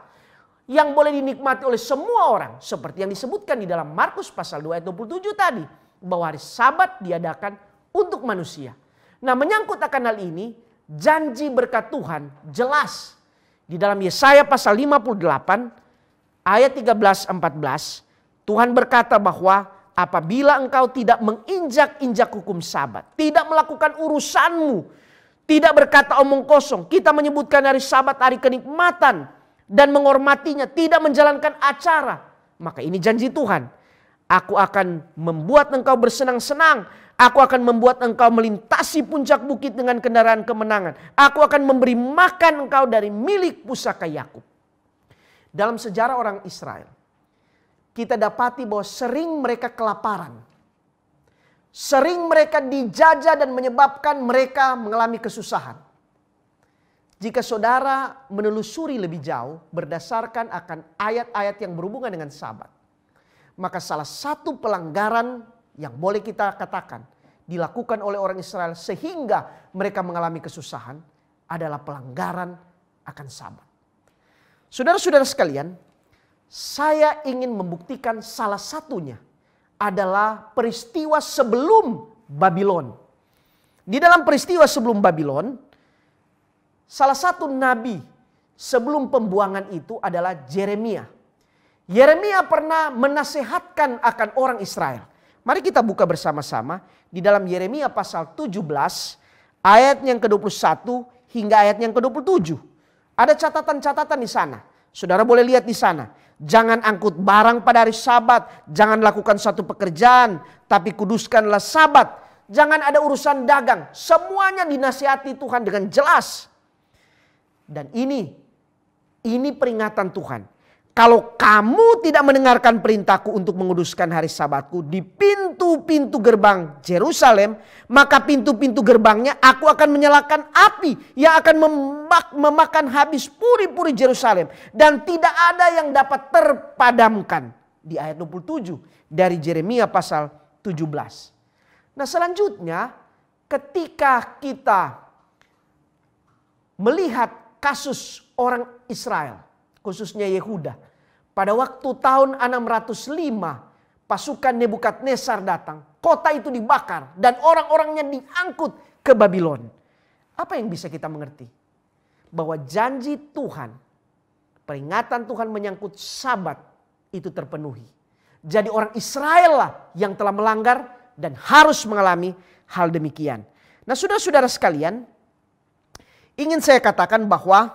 Yang boleh dinikmati oleh semua orang. Seperti yang disebutkan di dalam Markus pasal 2 ayat 27 tadi. Bahwa hari sabat diadakan untuk manusia. Nah, menyangkut akan hal ini, janji berkat Tuhan jelas. Di dalam Yesaya pasal 58 ayat 13-14. Tuhan berkata bahwa apabila engkau tidak menginjak-injak hukum sabat. Tidak melakukan urusanmu. Tidak berkata omong kosong. Kita menyebutkan hari sabat hari kenikmatan. Dan menghormatinya. Tidak menjalankan acara. Maka ini janji Tuhan. Aku akan membuat engkau bersenang-senang. Aku akan membuat engkau melintasi puncak bukit dengan kendaraan kemenangan. Aku akan memberi makan engkau dari milik pusaka Yakub. Dalam sejarah orang Israel, kita dapati bahwa sering mereka kelaparan. Sering mereka dijajah dan menyebabkan mereka mengalami kesusahan. Jika saudara menelusuri lebih jauh berdasarkan akan ayat-ayat yang berhubungan dengan sabat. Maka salah satu pelanggaran yang boleh kita katakan dilakukan oleh orang Israel sehingga mereka mengalami kesusahan adalah pelanggaran akan sabat. Saudara-saudara sekalian, saya ingin membuktikan salah satunya adalah peristiwa sebelum Babylon. Di dalam peristiwa sebelum Babylon, salah satu nabi sebelum pembuangan itu adalah Yeremia. Yeremia pernah menasehatkan akan orang Israel. Mari kita buka bersama-sama di dalam Yeremia pasal 17 ayat yang ke-21 hingga ayat yang ke-27. Ada catatan-catatan di sana. Saudara boleh lihat di sana. Jangan angkut barang pada hari Sabat, jangan lakukan satu pekerjaan, tapi kuduskanlah Sabat. Jangan ada urusan dagang. Semuanya dinasihati Tuhan dengan jelas. Dan ini peringatan Tuhan. Kalau kamu tidak mendengarkan perintahku untuk menguduskan hari Sabatku di pintu-pintu gerbang Yerusalem, maka pintu-pintu gerbangnya aku akan menyalakan api yang akan memakan habis puri-puri Yerusalem. Dan tidak ada yang dapat terpadamkan. Di ayat 27 dari Yeremia pasal 17. Nah, selanjutnya ketika kita melihat kasus orang Israel, khususnya Yehuda. Pada waktu tahun 605 pasukan Nebukadnezar datang. Kota itu dibakar dan orang-orangnya diangkut ke Babylon. Apa yang bisa kita mengerti? Bahwa janji Tuhan, peringatan Tuhan menyangkut Sabat itu terpenuhi. Jadi orang Israel lah yang telah melanggar dan harus mengalami hal demikian. Nah, saudara-saudara sekalian, ingin saya katakan bahwa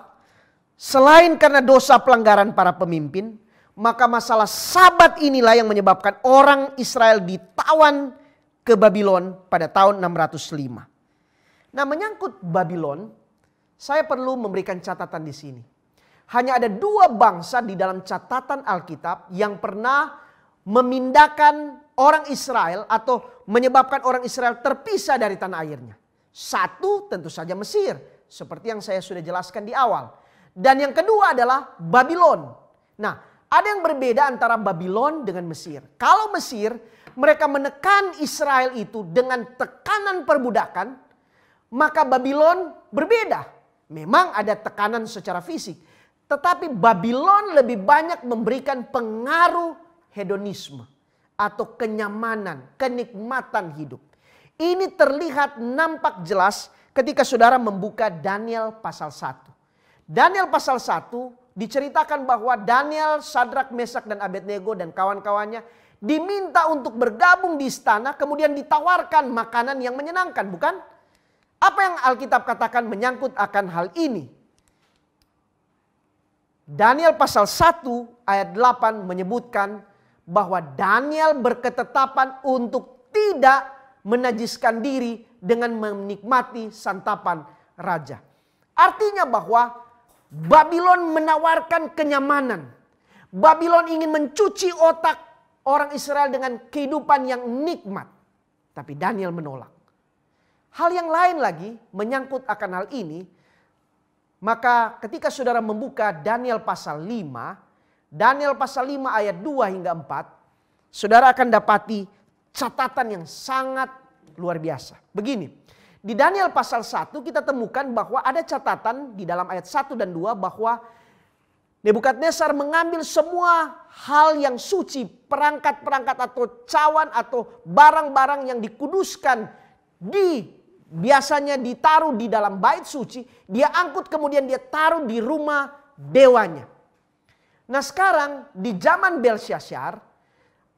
selain karena dosa pelanggaran para pemimpin, maka masalah Sabat inilah yang menyebabkan orang Israel ditawan ke Babylon pada tahun 605. Nah, menyangkut Babylon, saya perlu memberikan catatan di sini. Hanya ada dua bangsa di dalam catatan Alkitab yang pernah memindahkan orang Israel atau menyebabkan orang Israel terpisah dari tanah airnya. Satu tentu saja Mesir, seperti yang saya sudah jelaskan di awal. Dan yang kedua adalah Babylon. Nah, ada yang berbeda antara Babylon dengan Mesir. Kalau Mesir, mereka menekan Israel itu dengan tekanan perbudakan, maka Babylon berbeda. Memang ada tekanan secara fisik, tetapi Babylon lebih banyak memberikan pengaruh hedonisme atau kenyamanan, kenikmatan hidup. Ini terlihat nampak jelas ketika saudara membuka Daniel pasal 1. Daniel pasal 1 diceritakan bahwa Daniel, Sadrak, Mesak, dan Abednego dan kawan-kawannya diminta untuk bergabung di istana, kemudian ditawarkan makanan yang menyenangkan, bukan? Apa yang Alkitab katakan menyangkut akan hal ini? Daniel pasal 1 ayat 8 menyebutkan bahwa Daniel berketetapan untuk tidak menajiskan diri dengan menikmati santapan raja. Artinya bahwa Babylon menawarkan kenyamanan. Babylon ingin mencuci otak orang Israel dengan kehidupan yang nikmat. Tapi Daniel menolak. Hal yang lain lagi menyangkut akan hal ini, maka ketika saudara membuka Daniel pasal 5, Daniel pasal 5 ayat 2 hingga 4, saudara akan dapati catatan yang sangat luar biasa. Begini, di Daniel pasal 1 kita temukan bahwa ada catatan di dalam ayat 1 dan 2 bahwa Nebukadnezar mengambil semua hal yang suci, perangkat-perangkat atau cawan atau barang-barang yang dikuduskan biasanya ditaruh di dalam bait suci, dia angkut kemudian dia taruh di rumah dewanya. Nah sekarang di zaman Belsyazar,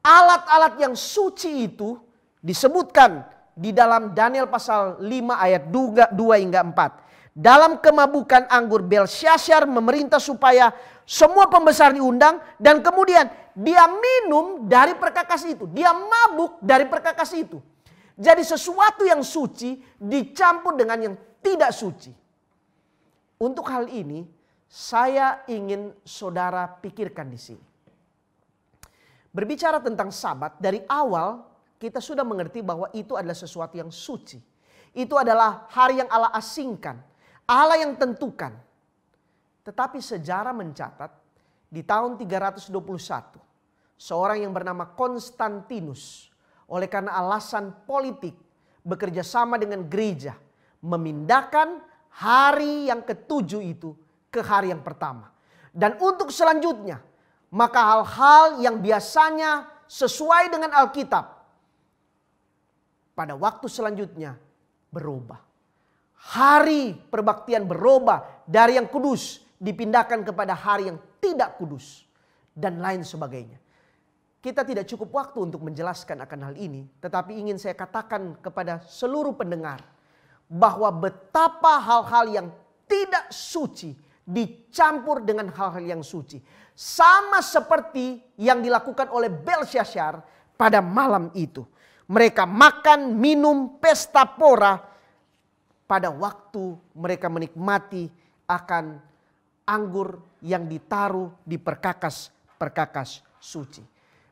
alat-alat yang suci itu disebutkan di dalam Daniel pasal 5 ayat 2 hingga 4. Dalam kemabukan anggur Belsyazar memerintah supaya semua pembesar diundang dan kemudian dia minum dari perkakas itu. Dia mabuk dari perkakas itu. Jadi sesuatu yang suci dicampur dengan yang tidak suci. Untuk hal ini saya ingin saudara pikirkan di sini. Berbicara tentang Sabat, dari awal kita sudah mengerti bahwa itu adalah sesuatu yang suci. Itu adalah hari yang Allah asingkan, Allah yang tentukan. Tetapi sejarah mencatat di tahun 321, seorang yang bernama Konstantinus, oleh karena alasan politik, bekerja sama dengan gereja, memindahkan hari yang ketujuh itu ke hari yang pertama. Dan untuk selanjutnya, maka hal-hal yang biasanya sesuai dengan Alkitab, pada waktu selanjutnya berubah. Hari perbaktian berubah dari yang kudus dipindahkan kepada hari yang tidak kudus dan lain sebagainya. Kita tidak cukup waktu untuk menjelaskan akan hal ini, tetapi ingin saya katakan kepada seluruh pendengar bahwa betapa hal-hal yang tidak suci dicampur dengan hal-hal yang suci. Sama seperti yang dilakukan oleh Belsyazar pada malam itu. Mereka makan, minum, pesta pora pada waktu mereka menikmati akan anggur yang ditaruh di perkakas suci.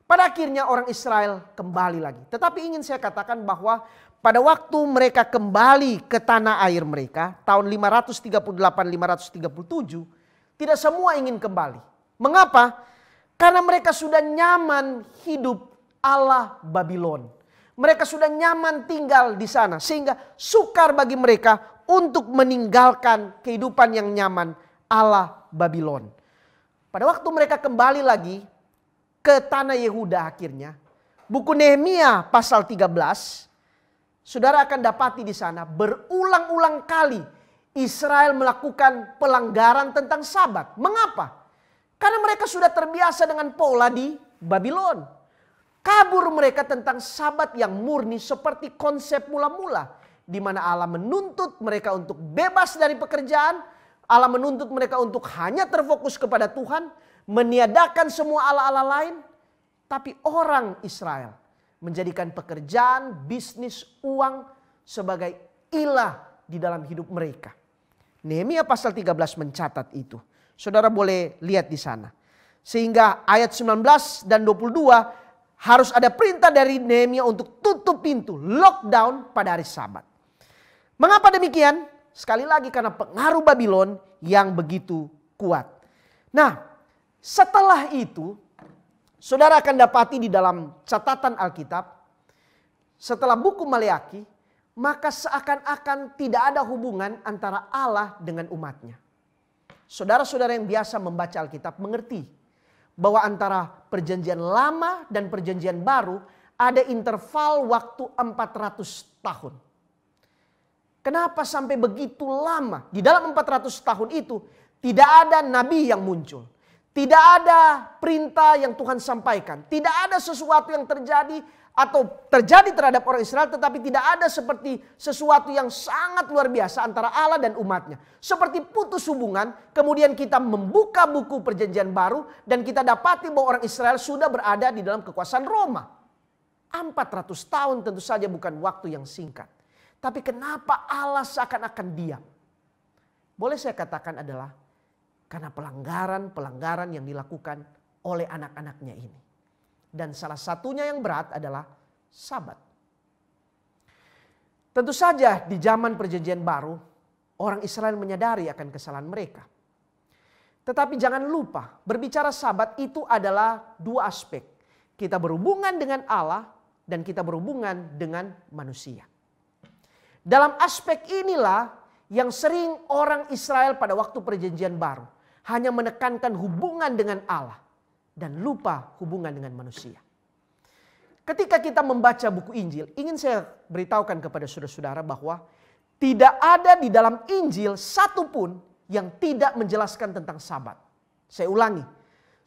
Pada akhirnya orang Israel kembali lagi. Tetapi ingin saya katakan bahwa pada waktu mereka kembali ke tanah air mereka, tahun 538-537, tidak semua ingin kembali. Mengapa? Karena mereka sudah nyaman hidup ala Babylon. Mereka sudah nyaman tinggal di sana. Sehingga sukar bagi mereka untuk meninggalkan kehidupan yang nyaman ala Babylon. Pada waktu mereka kembali lagi ke tanah Yehuda akhirnya, buku Nehemia pasal 13, saudara akan dapati di sana berulang-ulang kali Israel melakukan pelanggaran tentang Sabat. Mengapa? Karena mereka sudah terbiasa dengan pola di Babylon. Kabur mereka tentang Sabat yang murni seperti konsep mula-mula, di mana Allah menuntut mereka untuk bebas dari pekerjaan, Allah menuntut mereka untuk hanya terfokus kepada Tuhan, meniadakan semua ala-ala lain. Tapi orang Israel menjadikan pekerjaan, bisnis, uang sebagai ilah di dalam hidup mereka. Nehemia pasal 13 mencatat itu. Saudara boleh lihat di sana. Sehingga ayat 19 dan 22 harus ada perintah dari Nehemia untuk tutup pintu, lockdown pada hari Sabat. Mengapa demikian? Sekali lagi karena pengaruh Babylon yang begitu kuat. Nah, setelah itu, saudara akan dapati di dalam catatan Alkitab, setelah buku Maleaki, maka seakan-akan tidak ada hubungan antara Allah dengan umatnya. Saudara-saudara yang biasa membaca Alkitab mengerti bahwa antara perjanjian lama dan perjanjian baru ada interval waktu 400 tahun. Kenapa sampai begitu lama? Di dalam 400 tahun itu tidak ada nabi yang muncul. Tidak ada perintah yang Tuhan sampaikan. Tidak ada sesuatu yang terjadi atau terjadi terhadap orang Israel, tetapi tidak ada seperti sesuatu yang sangat luar biasa antara Allah dan umatnya. Seperti putus hubungan, kemudian kita membuka buku perjanjian baru dan kita dapati bahwa orang Israel sudah berada di dalam kekuasaan Roma. 400 tahun tentu saja bukan waktu yang singkat. Tapi kenapa Allah seakan-akan diam? Boleh saya katakan adalah karena pelanggaran-pelanggaran yang dilakukan oleh anak-anaknya ini. Dan salah satunya yang berat adalah Sabat. Tentu saja di zaman perjanjian baru, orang Israel menyadari akan kesalahan mereka. Tetapi jangan lupa, berbicara sabat itu adalah dua aspek. Kita berhubungan dengan Allah dan kita berhubungan dengan manusia. Dalam aspek inilah yang sering orang Israel pada waktu perjanjian baru hanya menekankan hubungan dengan Allah dan lupa hubungan dengan manusia. Ketika kita membaca buku Injil, ingin saya beritahukan kepada saudara-saudara bahwa tidak ada di dalam Injil satupun yang tidak menjelaskan tentang sabat. Saya ulangi,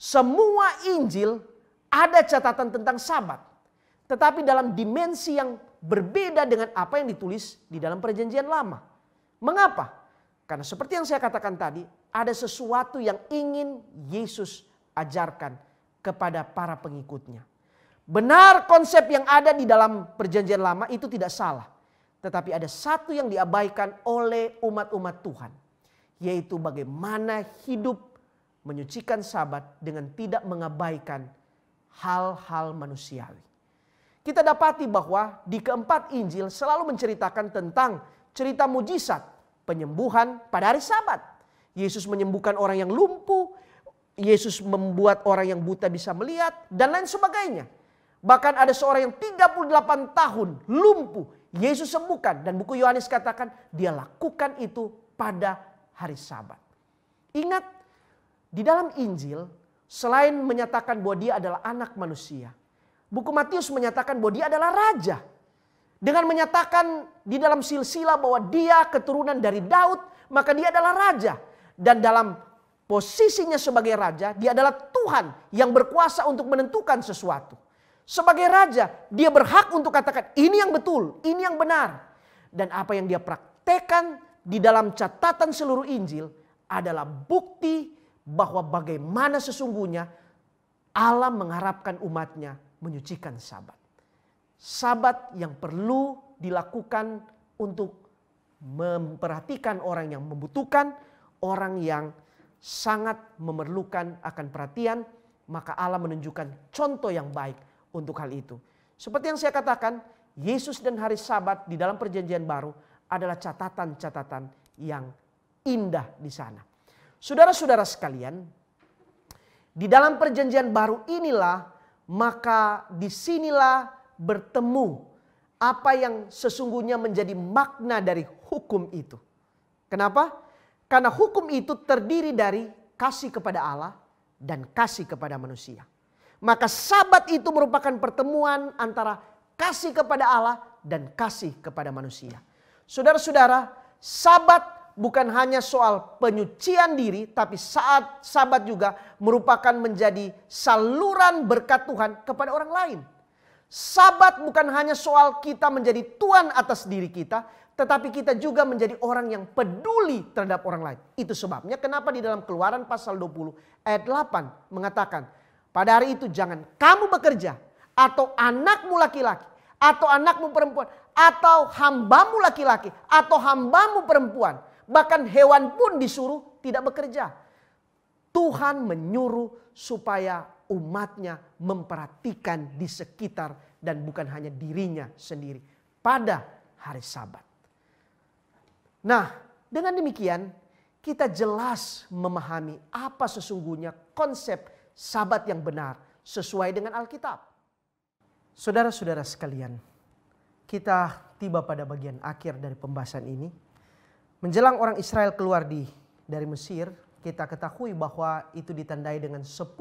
semua Injil ada catatan tentang sabat. Tetapi dalam dimensi yang berbeda dengan apa yang ditulis di dalam perjanjian lama. Mengapa? Karena seperti yang saya katakan tadi, ada sesuatu yang ingin Yesus ajarkan kepada para pengikutnya. Benar, konsep yang ada di dalam perjanjian lama itu tidak salah. Tetapi ada satu yang diabaikan oleh umat-umat Tuhan. Yaitu bagaimana hidup menyucikan sabat dengan tidak mengabaikan hal-hal manusiawi. Kita dapati bahwa di keempat Injil selalu menceritakan tentang cerita mujizat penyembuhan pada hari Sabat. Yesus menyembuhkan orang yang lumpuh, Yesus membuat orang yang buta bisa melihat, dan lain sebagainya. Bahkan ada seorang yang 38 tahun lumpuh, Yesus sembuhkan. Dan buku Yohanes katakan dia lakukan itu pada hari Sabat. Ingat, di dalam Injil selain menyatakan bahwa dia adalah anak manusia, buku Matius menyatakan bahwa dia adalah raja. Dengan menyatakan di dalam silsilah bahwa dia keturunan dari Daud, maka dia adalah raja. Dan dalam posisinya sebagai raja, dia adalah Tuhan yang berkuasa untuk menentukan sesuatu. Sebagai raja, dia berhak untuk katakan ini yang betul, ini yang benar. Dan apa yang dia praktekkan di dalam catatan seluruh Injil adalah bukti bahwa bagaimana sesungguhnya Allah mengharapkan umatnya menyucikan Sabat. Sabat yang perlu dilakukan untuk memperhatikan orang yang membutuhkan, orang yang sangat memerlukan akan perhatian, maka Allah menunjukkan contoh yang baik untuk hal itu. Seperti yang saya katakan, Yesus dan hari Sabat di dalam perjanjian baru adalah catatan-catatan yang indah di sana. Saudara-saudara sekalian, di dalam perjanjian baru inilah, maka disinilah bertemu apa yang sesungguhnya menjadi makna dari hukum itu. Kenapa? Karena hukum itu terdiri dari kasih kepada Allah dan kasih kepada manusia. Maka Sabat itu merupakan pertemuan antara kasih kepada Allah dan kasih kepada manusia. Saudara-saudara, Sabat bukan hanya soal penyucian diri, tapi saat Sabat juga merupakan menjadi saluran berkat Tuhan kepada orang lain. Sabat bukan hanya soal kita menjadi tuan atas diri kita, tetapi kita juga menjadi orang yang peduli terhadap orang lain. Itu sebabnya kenapa di dalam Keluaran pasal 20 ayat 8 mengatakan, pada hari itu jangan kamu bekerja, atau anakmu laki-laki, atau anakmu perempuan, atau hambamu laki-laki, atau hambamu perempuan. Bahkan hewan pun disuruh tidak bekerja. Tuhan menyuruh supaya umatnya memperhatikan di sekitar dan bukan hanya dirinya sendiri pada hari Sabat. Nah, dengan demikian kita jelas memahami apa sesungguhnya konsep Sabat yang benar sesuai dengan Alkitab. Saudara-saudara sekalian, kita tiba pada bagian akhir dari pembahasan ini. Menjelang orang Israel keluar dari Mesir, kita ketahui bahwa itu ditandai dengan 10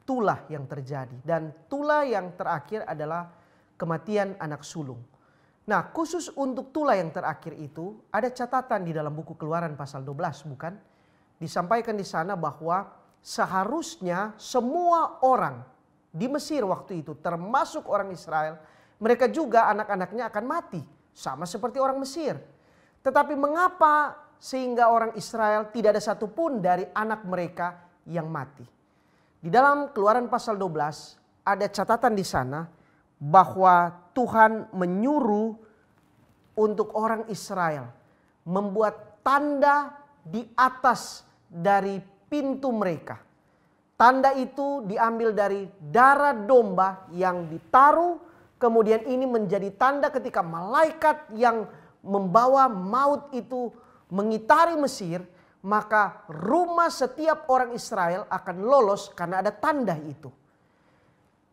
tulah yang terjadi. Dan tulah yang terakhir adalah kematian anak sulung. Nah, khusus untuk tulah yang terakhir itu ada catatan di dalam buku Keluaran pasal 12, bukan? Disampaikan di sana bahwa seharusnya semua orang di Mesir waktu itu, termasuk orang Israel, mereka juga anak-anaknya akan mati. Sama seperti orang Mesir. Tetapi mengapa sehingga orang Israel tidak ada satupun dari anak mereka yang mati? Di dalam Keluaran pasal 12 ada catatan di sana bahwa Tuhan menyuruh untuk orang Israel membuat tanda di atas dari pintu mereka. Tanda itu diambil dari darah domba yang ditaruh Kemudian ini menjadi tanda ketika malaikat yang membawa maut itu mengitari Mesir, maka rumah setiap orang Israel akan lolos karena ada tanda itu.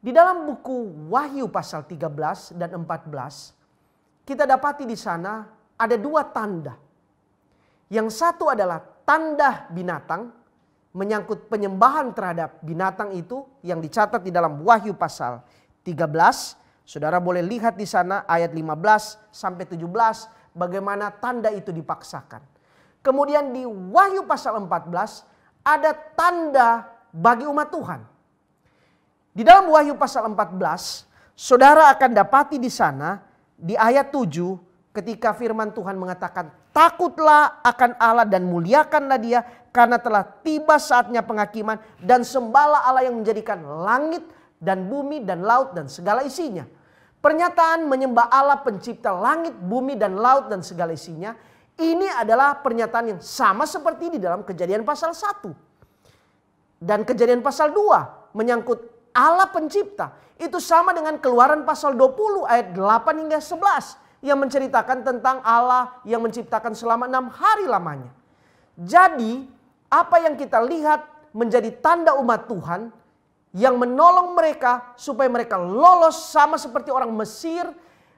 Di dalam buku Wahyu pasal 13 dan 14, kita dapati di sana ada dua tanda. Yang satu adalah tanda binatang, menyangkut penyembahan terhadap binatang itu yang dicatat di dalam Wahyu pasal 13. Saudara boleh lihat di sana ayat 15 sampai 17 bagaimana tanda itu dipaksakan. Kemudian di Wahyu pasal 14 ada tanda bagi umat Tuhan. Di dalam Wahyu pasal 14, saudara akan dapati di sana di ayat 7 ketika firman Tuhan mengatakan, takutlah akan Allah dan muliakanlah Dia karena telah tiba saatnya penghakiman, dan sembahlah Allah yang menjadikan langit dan bumi dan laut dan segala isinya. Pernyataan menyembah Allah pencipta langit, bumi dan laut dan segala isinya, ini adalah pernyataan yang sama seperti di dalam Kejadian pasal 1. Dan Kejadian pasal 2 menyangkut Allah pencipta. Itu sama dengan Keluaran pasal 20 ayat 8 hingga 11 yang menceritakan tentang Allah yang menciptakan selama 6 hari lamanya. Jadi apa yang kita lihat menjadi tanda umat Tuhan yang menolong mereka supaya mereka lolos sama seperti orang Mesir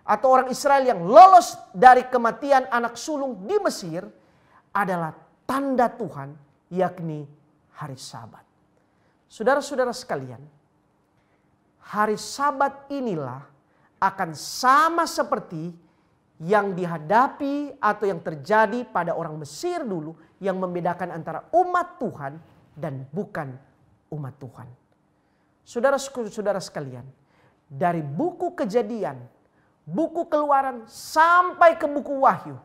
atau orang Israel yang lolos dari kematian anak sulung di Mesir adalah tanda Tuhan, yakni hari Sabat. Saudara-saudara sekalian, hari Sabat inilah akan sama seperti yang dihadapi atau yang terjadi pada orang Mesir dulu yang membedakan antara umat Tuhan dan bukan umat Tuhan. Saudara-saudara sekalian, dari buku Kejadian, buku Keluaran sampai ke buku Wahyu,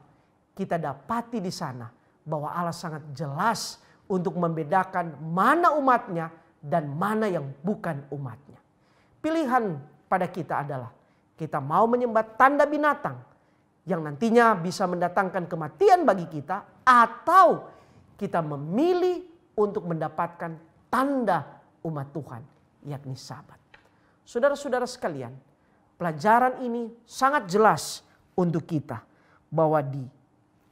kita dapati di sana bahwa Allah sangat jelas untuk membedakan mana umatnya dan mana yang bukan umatnya. Pilihan pada kita adalah kita mau menyembah tanda binatang yang nantinya bisa mendatangkan kematian bagi kita, atau kita memilih untuk mendapatkan tanda umat Tuhan, yakni Sabat. Saudara-saudara sekalian, pelajaran ini sangat jelas untuk kita bahwa di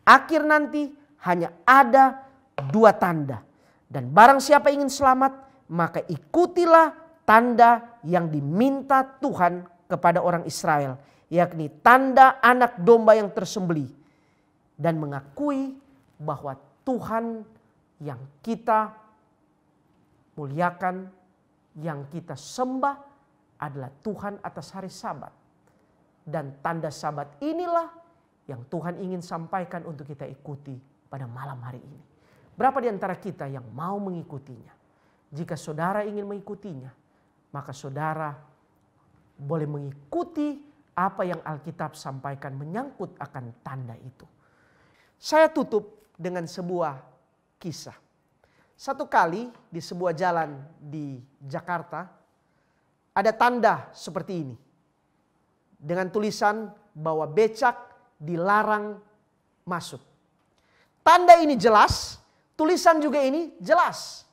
akhir nanti hanya ada dua tanda, dan barang siapa ingin selamat maka ikutilah tanda yang diminta Tuhan kepada orang Israel, yakni tanda anak domba yang tersembelih, dan mengakui bahwa Tuhan yang kita muliakan, yang kita sembah adalah Tuhan atas hari Sabat. Dan tanda Sabat inilah yang Tuhan ingin sampaikan untuk kita ikuti pada malam hari ini. Berapa di antara kita yang mau mengikutinya? Jika saudara ingin mengikutinya, maka saudara boleh mengikuti apa yang Alkitab sampaikan menyangkut akan tanda itu. Saya tutup dengan sebuah kisah. Satu kali di sebuah jalan di Jakarta ada tanda seperti ini, dengan tulisan bahwa becak dilarang masuk. Tanda ini jelas, tulisan juga ini jelas.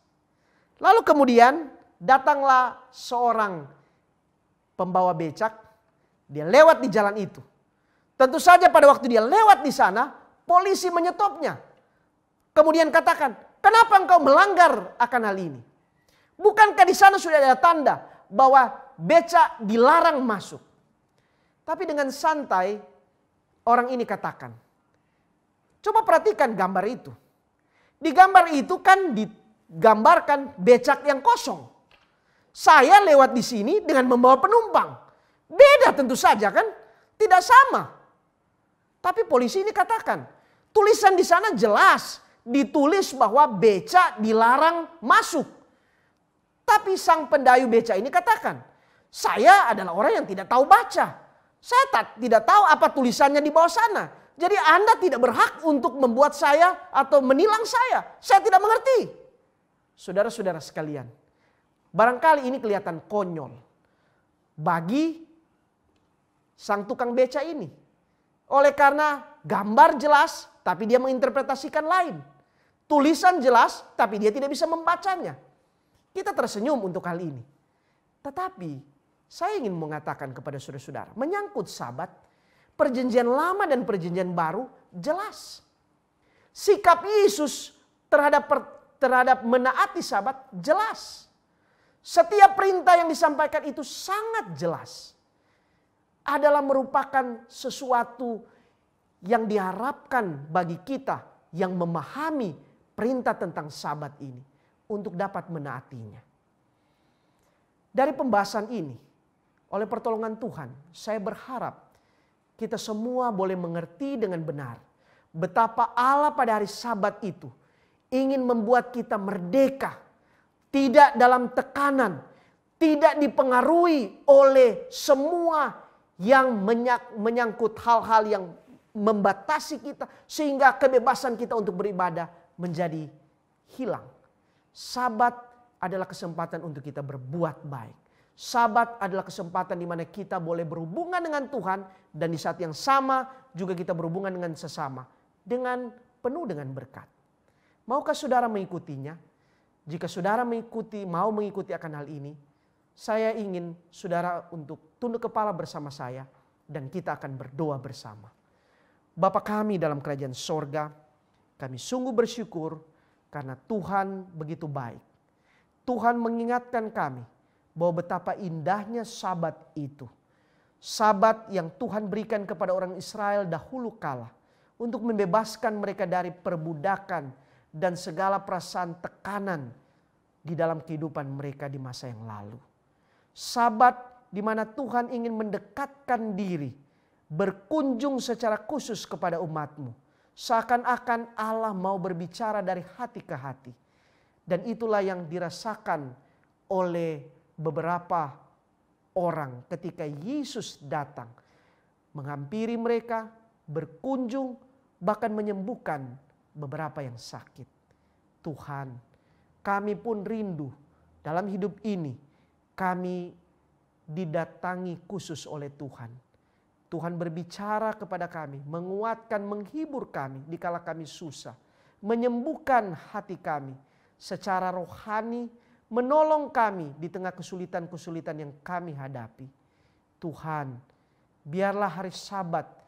Lalu kemudian datanglah seorang pembawa becak, dia lewat di jalan itu. Tentu saja pada waktu dia lewat di sana, polisi menyetopnya. Kemudian katakan, kenapa engkau melanggar akan hal ini? Bukankah di sana sudah ada tanda bahwa becak dilarang masuk? Tapi dengan santai orang ini katakan, coba perhatikan gambar itu. Di gambar itu kan digambarkan becak yang kosong. Saya lewat di sini dengan membawa penumpang. Beda tentu saja kan? Tidak sama. Tapi polisi ini katakan, tulisan di sana jelas ditulis bahwa becak dilarang masuk. Tapi sang pendayu becak ini katakan, saya adalah orang yang tidak tahu baca. Saya tidak tahu apa tulisannya di bawah sana. Jadi Anda tidak berhak untuk membuat saya atau menilang saya. Saya tidak mengerti. Saudara-saudara sekalian, barangkali ini kelihatan konyol bagi sang tukang beca ini. Oleh karena gambar jelas tapi dia menginterpretasikan lain. Tulisan jelas tapi dia tidak bisa membacanya. Kita tersenyum untuk hal ini. Tetapi Saya ingin mengatakan kepada saudara-saudara, menyangkut Sabat, Perjanjian Lama dan Perjanjian Baru jelas. Sikap Yesus terhadap menaati Sabat jelas. Setiap perintah yang disampaikan itu sangat jelas. Adalah merupakan sesuatu yang diharapkan bagi kita yang memahami perintah tentang Sabat ini untuk dapat menaatinya. Dari pembahasan ini, oleh pertolongan Tuhan, saya berharap kita semua boleh mengerti dengan benar betapa Allah pada hari Sabat itu ingin membuat kita merdeka, tidak dalam tekanan, tidak dipengaruhi oleh semua yang menyangkut hal-hal yang membatasi kita sehingga kebebasan kita untuk beribadah menjadi hilang. Sabat adalah kesempatan untuk kita berbuat baik. Sabat adalah kesempatan di mana kita boleh berhubungan dengan Tuhan dan di saat yang sama juga kita berhubungan dengan sesama dengan penuh dengan berkat. Maukah saudara mengikutinya? Jika saudara mau mengikuti akan hal ini, saya ingin saudara untuk tunduk kepala bersama saya dan kita akan berdoa bersama. Bapa kami dalam kerajaan sorga, kami sungguh bersyukur karena Tuhan begitu baik. Tuhan mengingatkan kami bahwa betapa indahnya Sabat itu. Sabat yang Tuhan berikan kepada orang Israel dahulu kala untuk membebaskan mereka dari perbudakan dan segala perasaan tekanan di dalam kehidupan mereka di masa yang lalu. Sabat di mana Tuhan ingin mendekatkan diri, berkunjung secara khusus kepada umat-Mu. Seakan-akan Allah mau berbicara dari hati ke hati. Dan itulah yang dirasakan oleh beberapa orang ketika Yesus datang. Menghampiri mereka, berkunjung, bahkan menyembuhkan beberapa yang sakit. Tuhan, kami pun rindu dalam hidup ini. Kami didatangi khusus oleh Tuhan. Tuhan berbicara kepada kami, menguatkan, menghibur kami dikala kami susah. Menyembuhkan hati kami secara rohani, menolong kami di tengah kesulitan-kesulitan yang kami hadapi. Tuhan, biarlah hari Sabat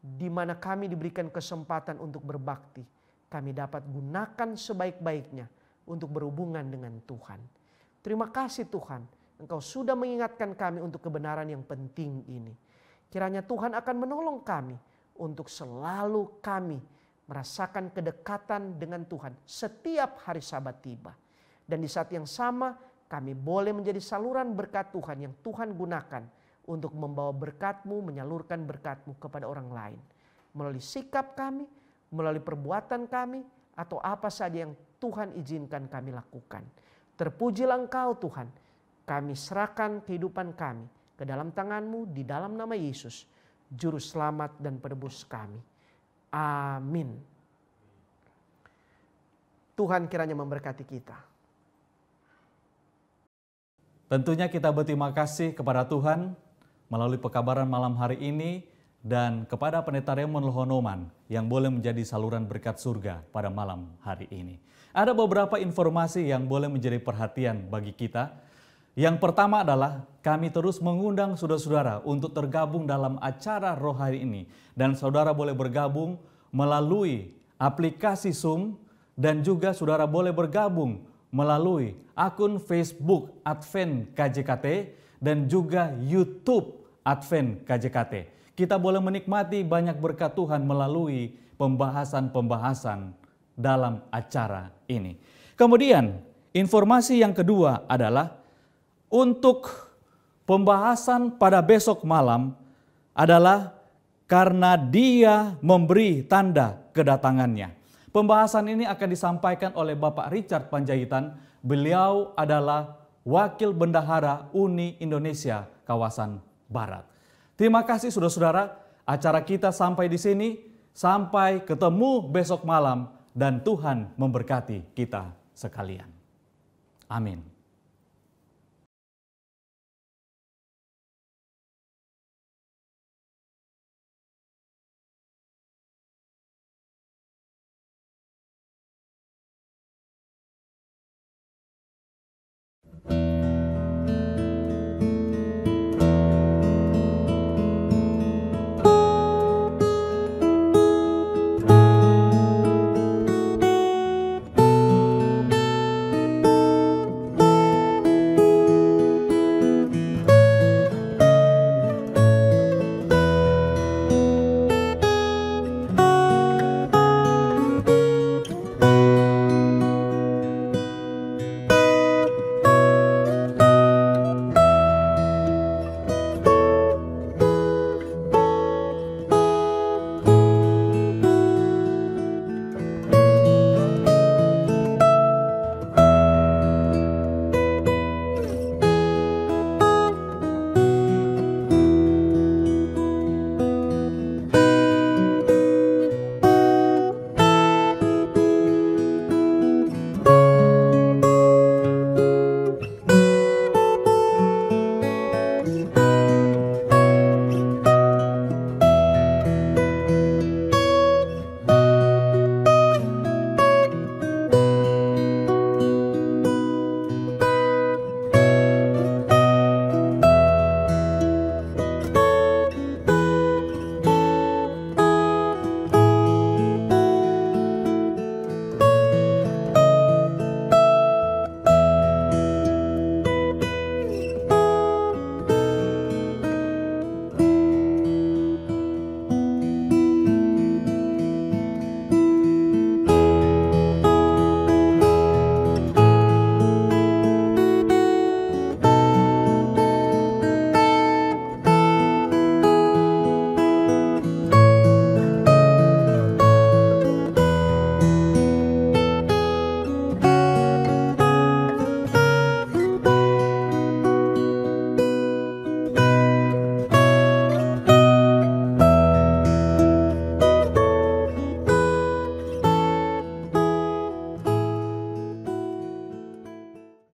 di mana kami diberikan kesempatan untuk berbakti, kami dapat gunakan sebaik-baiknya untuk berhubungan dengan Tuhan. Terima kasih Tuhan, Engkau sudah mengingatkan kami untuk kebenaran yang penting ini. Kiranya Tuhan akan menolong kami untuk selalu kami merasakan kedekatan dengan Tuhan setiap hari Sabat tiba. Dan di saat yang sama kami boleh menjadi saluran berkat Tuhan yang Tuhan gunakan untuk membawa berkat-Mu, menyalurkan berkat-Mu kepada orang lain. Melalui sikap kami, melalui perbuatan kami, atau apa saja yang Tuhan izinkan kami lakukan. Terpujilah Engkau Tuhan, kami serahkan kehidupan kami ke dalam tangan-Mu di dalam nama Yesus, Juru Selamat dan Penebus kami. Amin. Tuhan kiranya memberkati kita. Tentunya kita berterima kasih kepada Tuhan melalui pekabaran malam hari ini dan kepada Pendeta Raymond Lohonoman yang boleh menjadi saluran berkat surga pada malam hari ini. Ada beberapa informasi yang boleh menjadi perhatian bagi kita. Yang pertama adalah kami terus mengundang saudara-saudara untuk tergabung dalam acara rohani ini. Dan saudara boleh bergabung melalui aplikasi Zoom dan juga saudara boleh bergabung melalui akun Facebook Advent KJKT dan juga YouTube Advent KJKT. Kita boleh menikmati banyak berkat Tuhan melalui pembahasan-pembahasan dalam acara ini. Kemudian informasi yang kedua adalah untuk pembahasan pada besok malam adalah karena Dia memberi tanda kedatangannya. Pembahasan ini akan disampaikan oleh Bapak Richard Panjaitan. Beliau adalah Wakil Bendahara Uni Indonesia kawasan Barat. Terima kasih saudara-saudara, acara kita sampai di sini. Sampai ketemu besok malam dan Tuhan memberkati kita sekalian. Amin.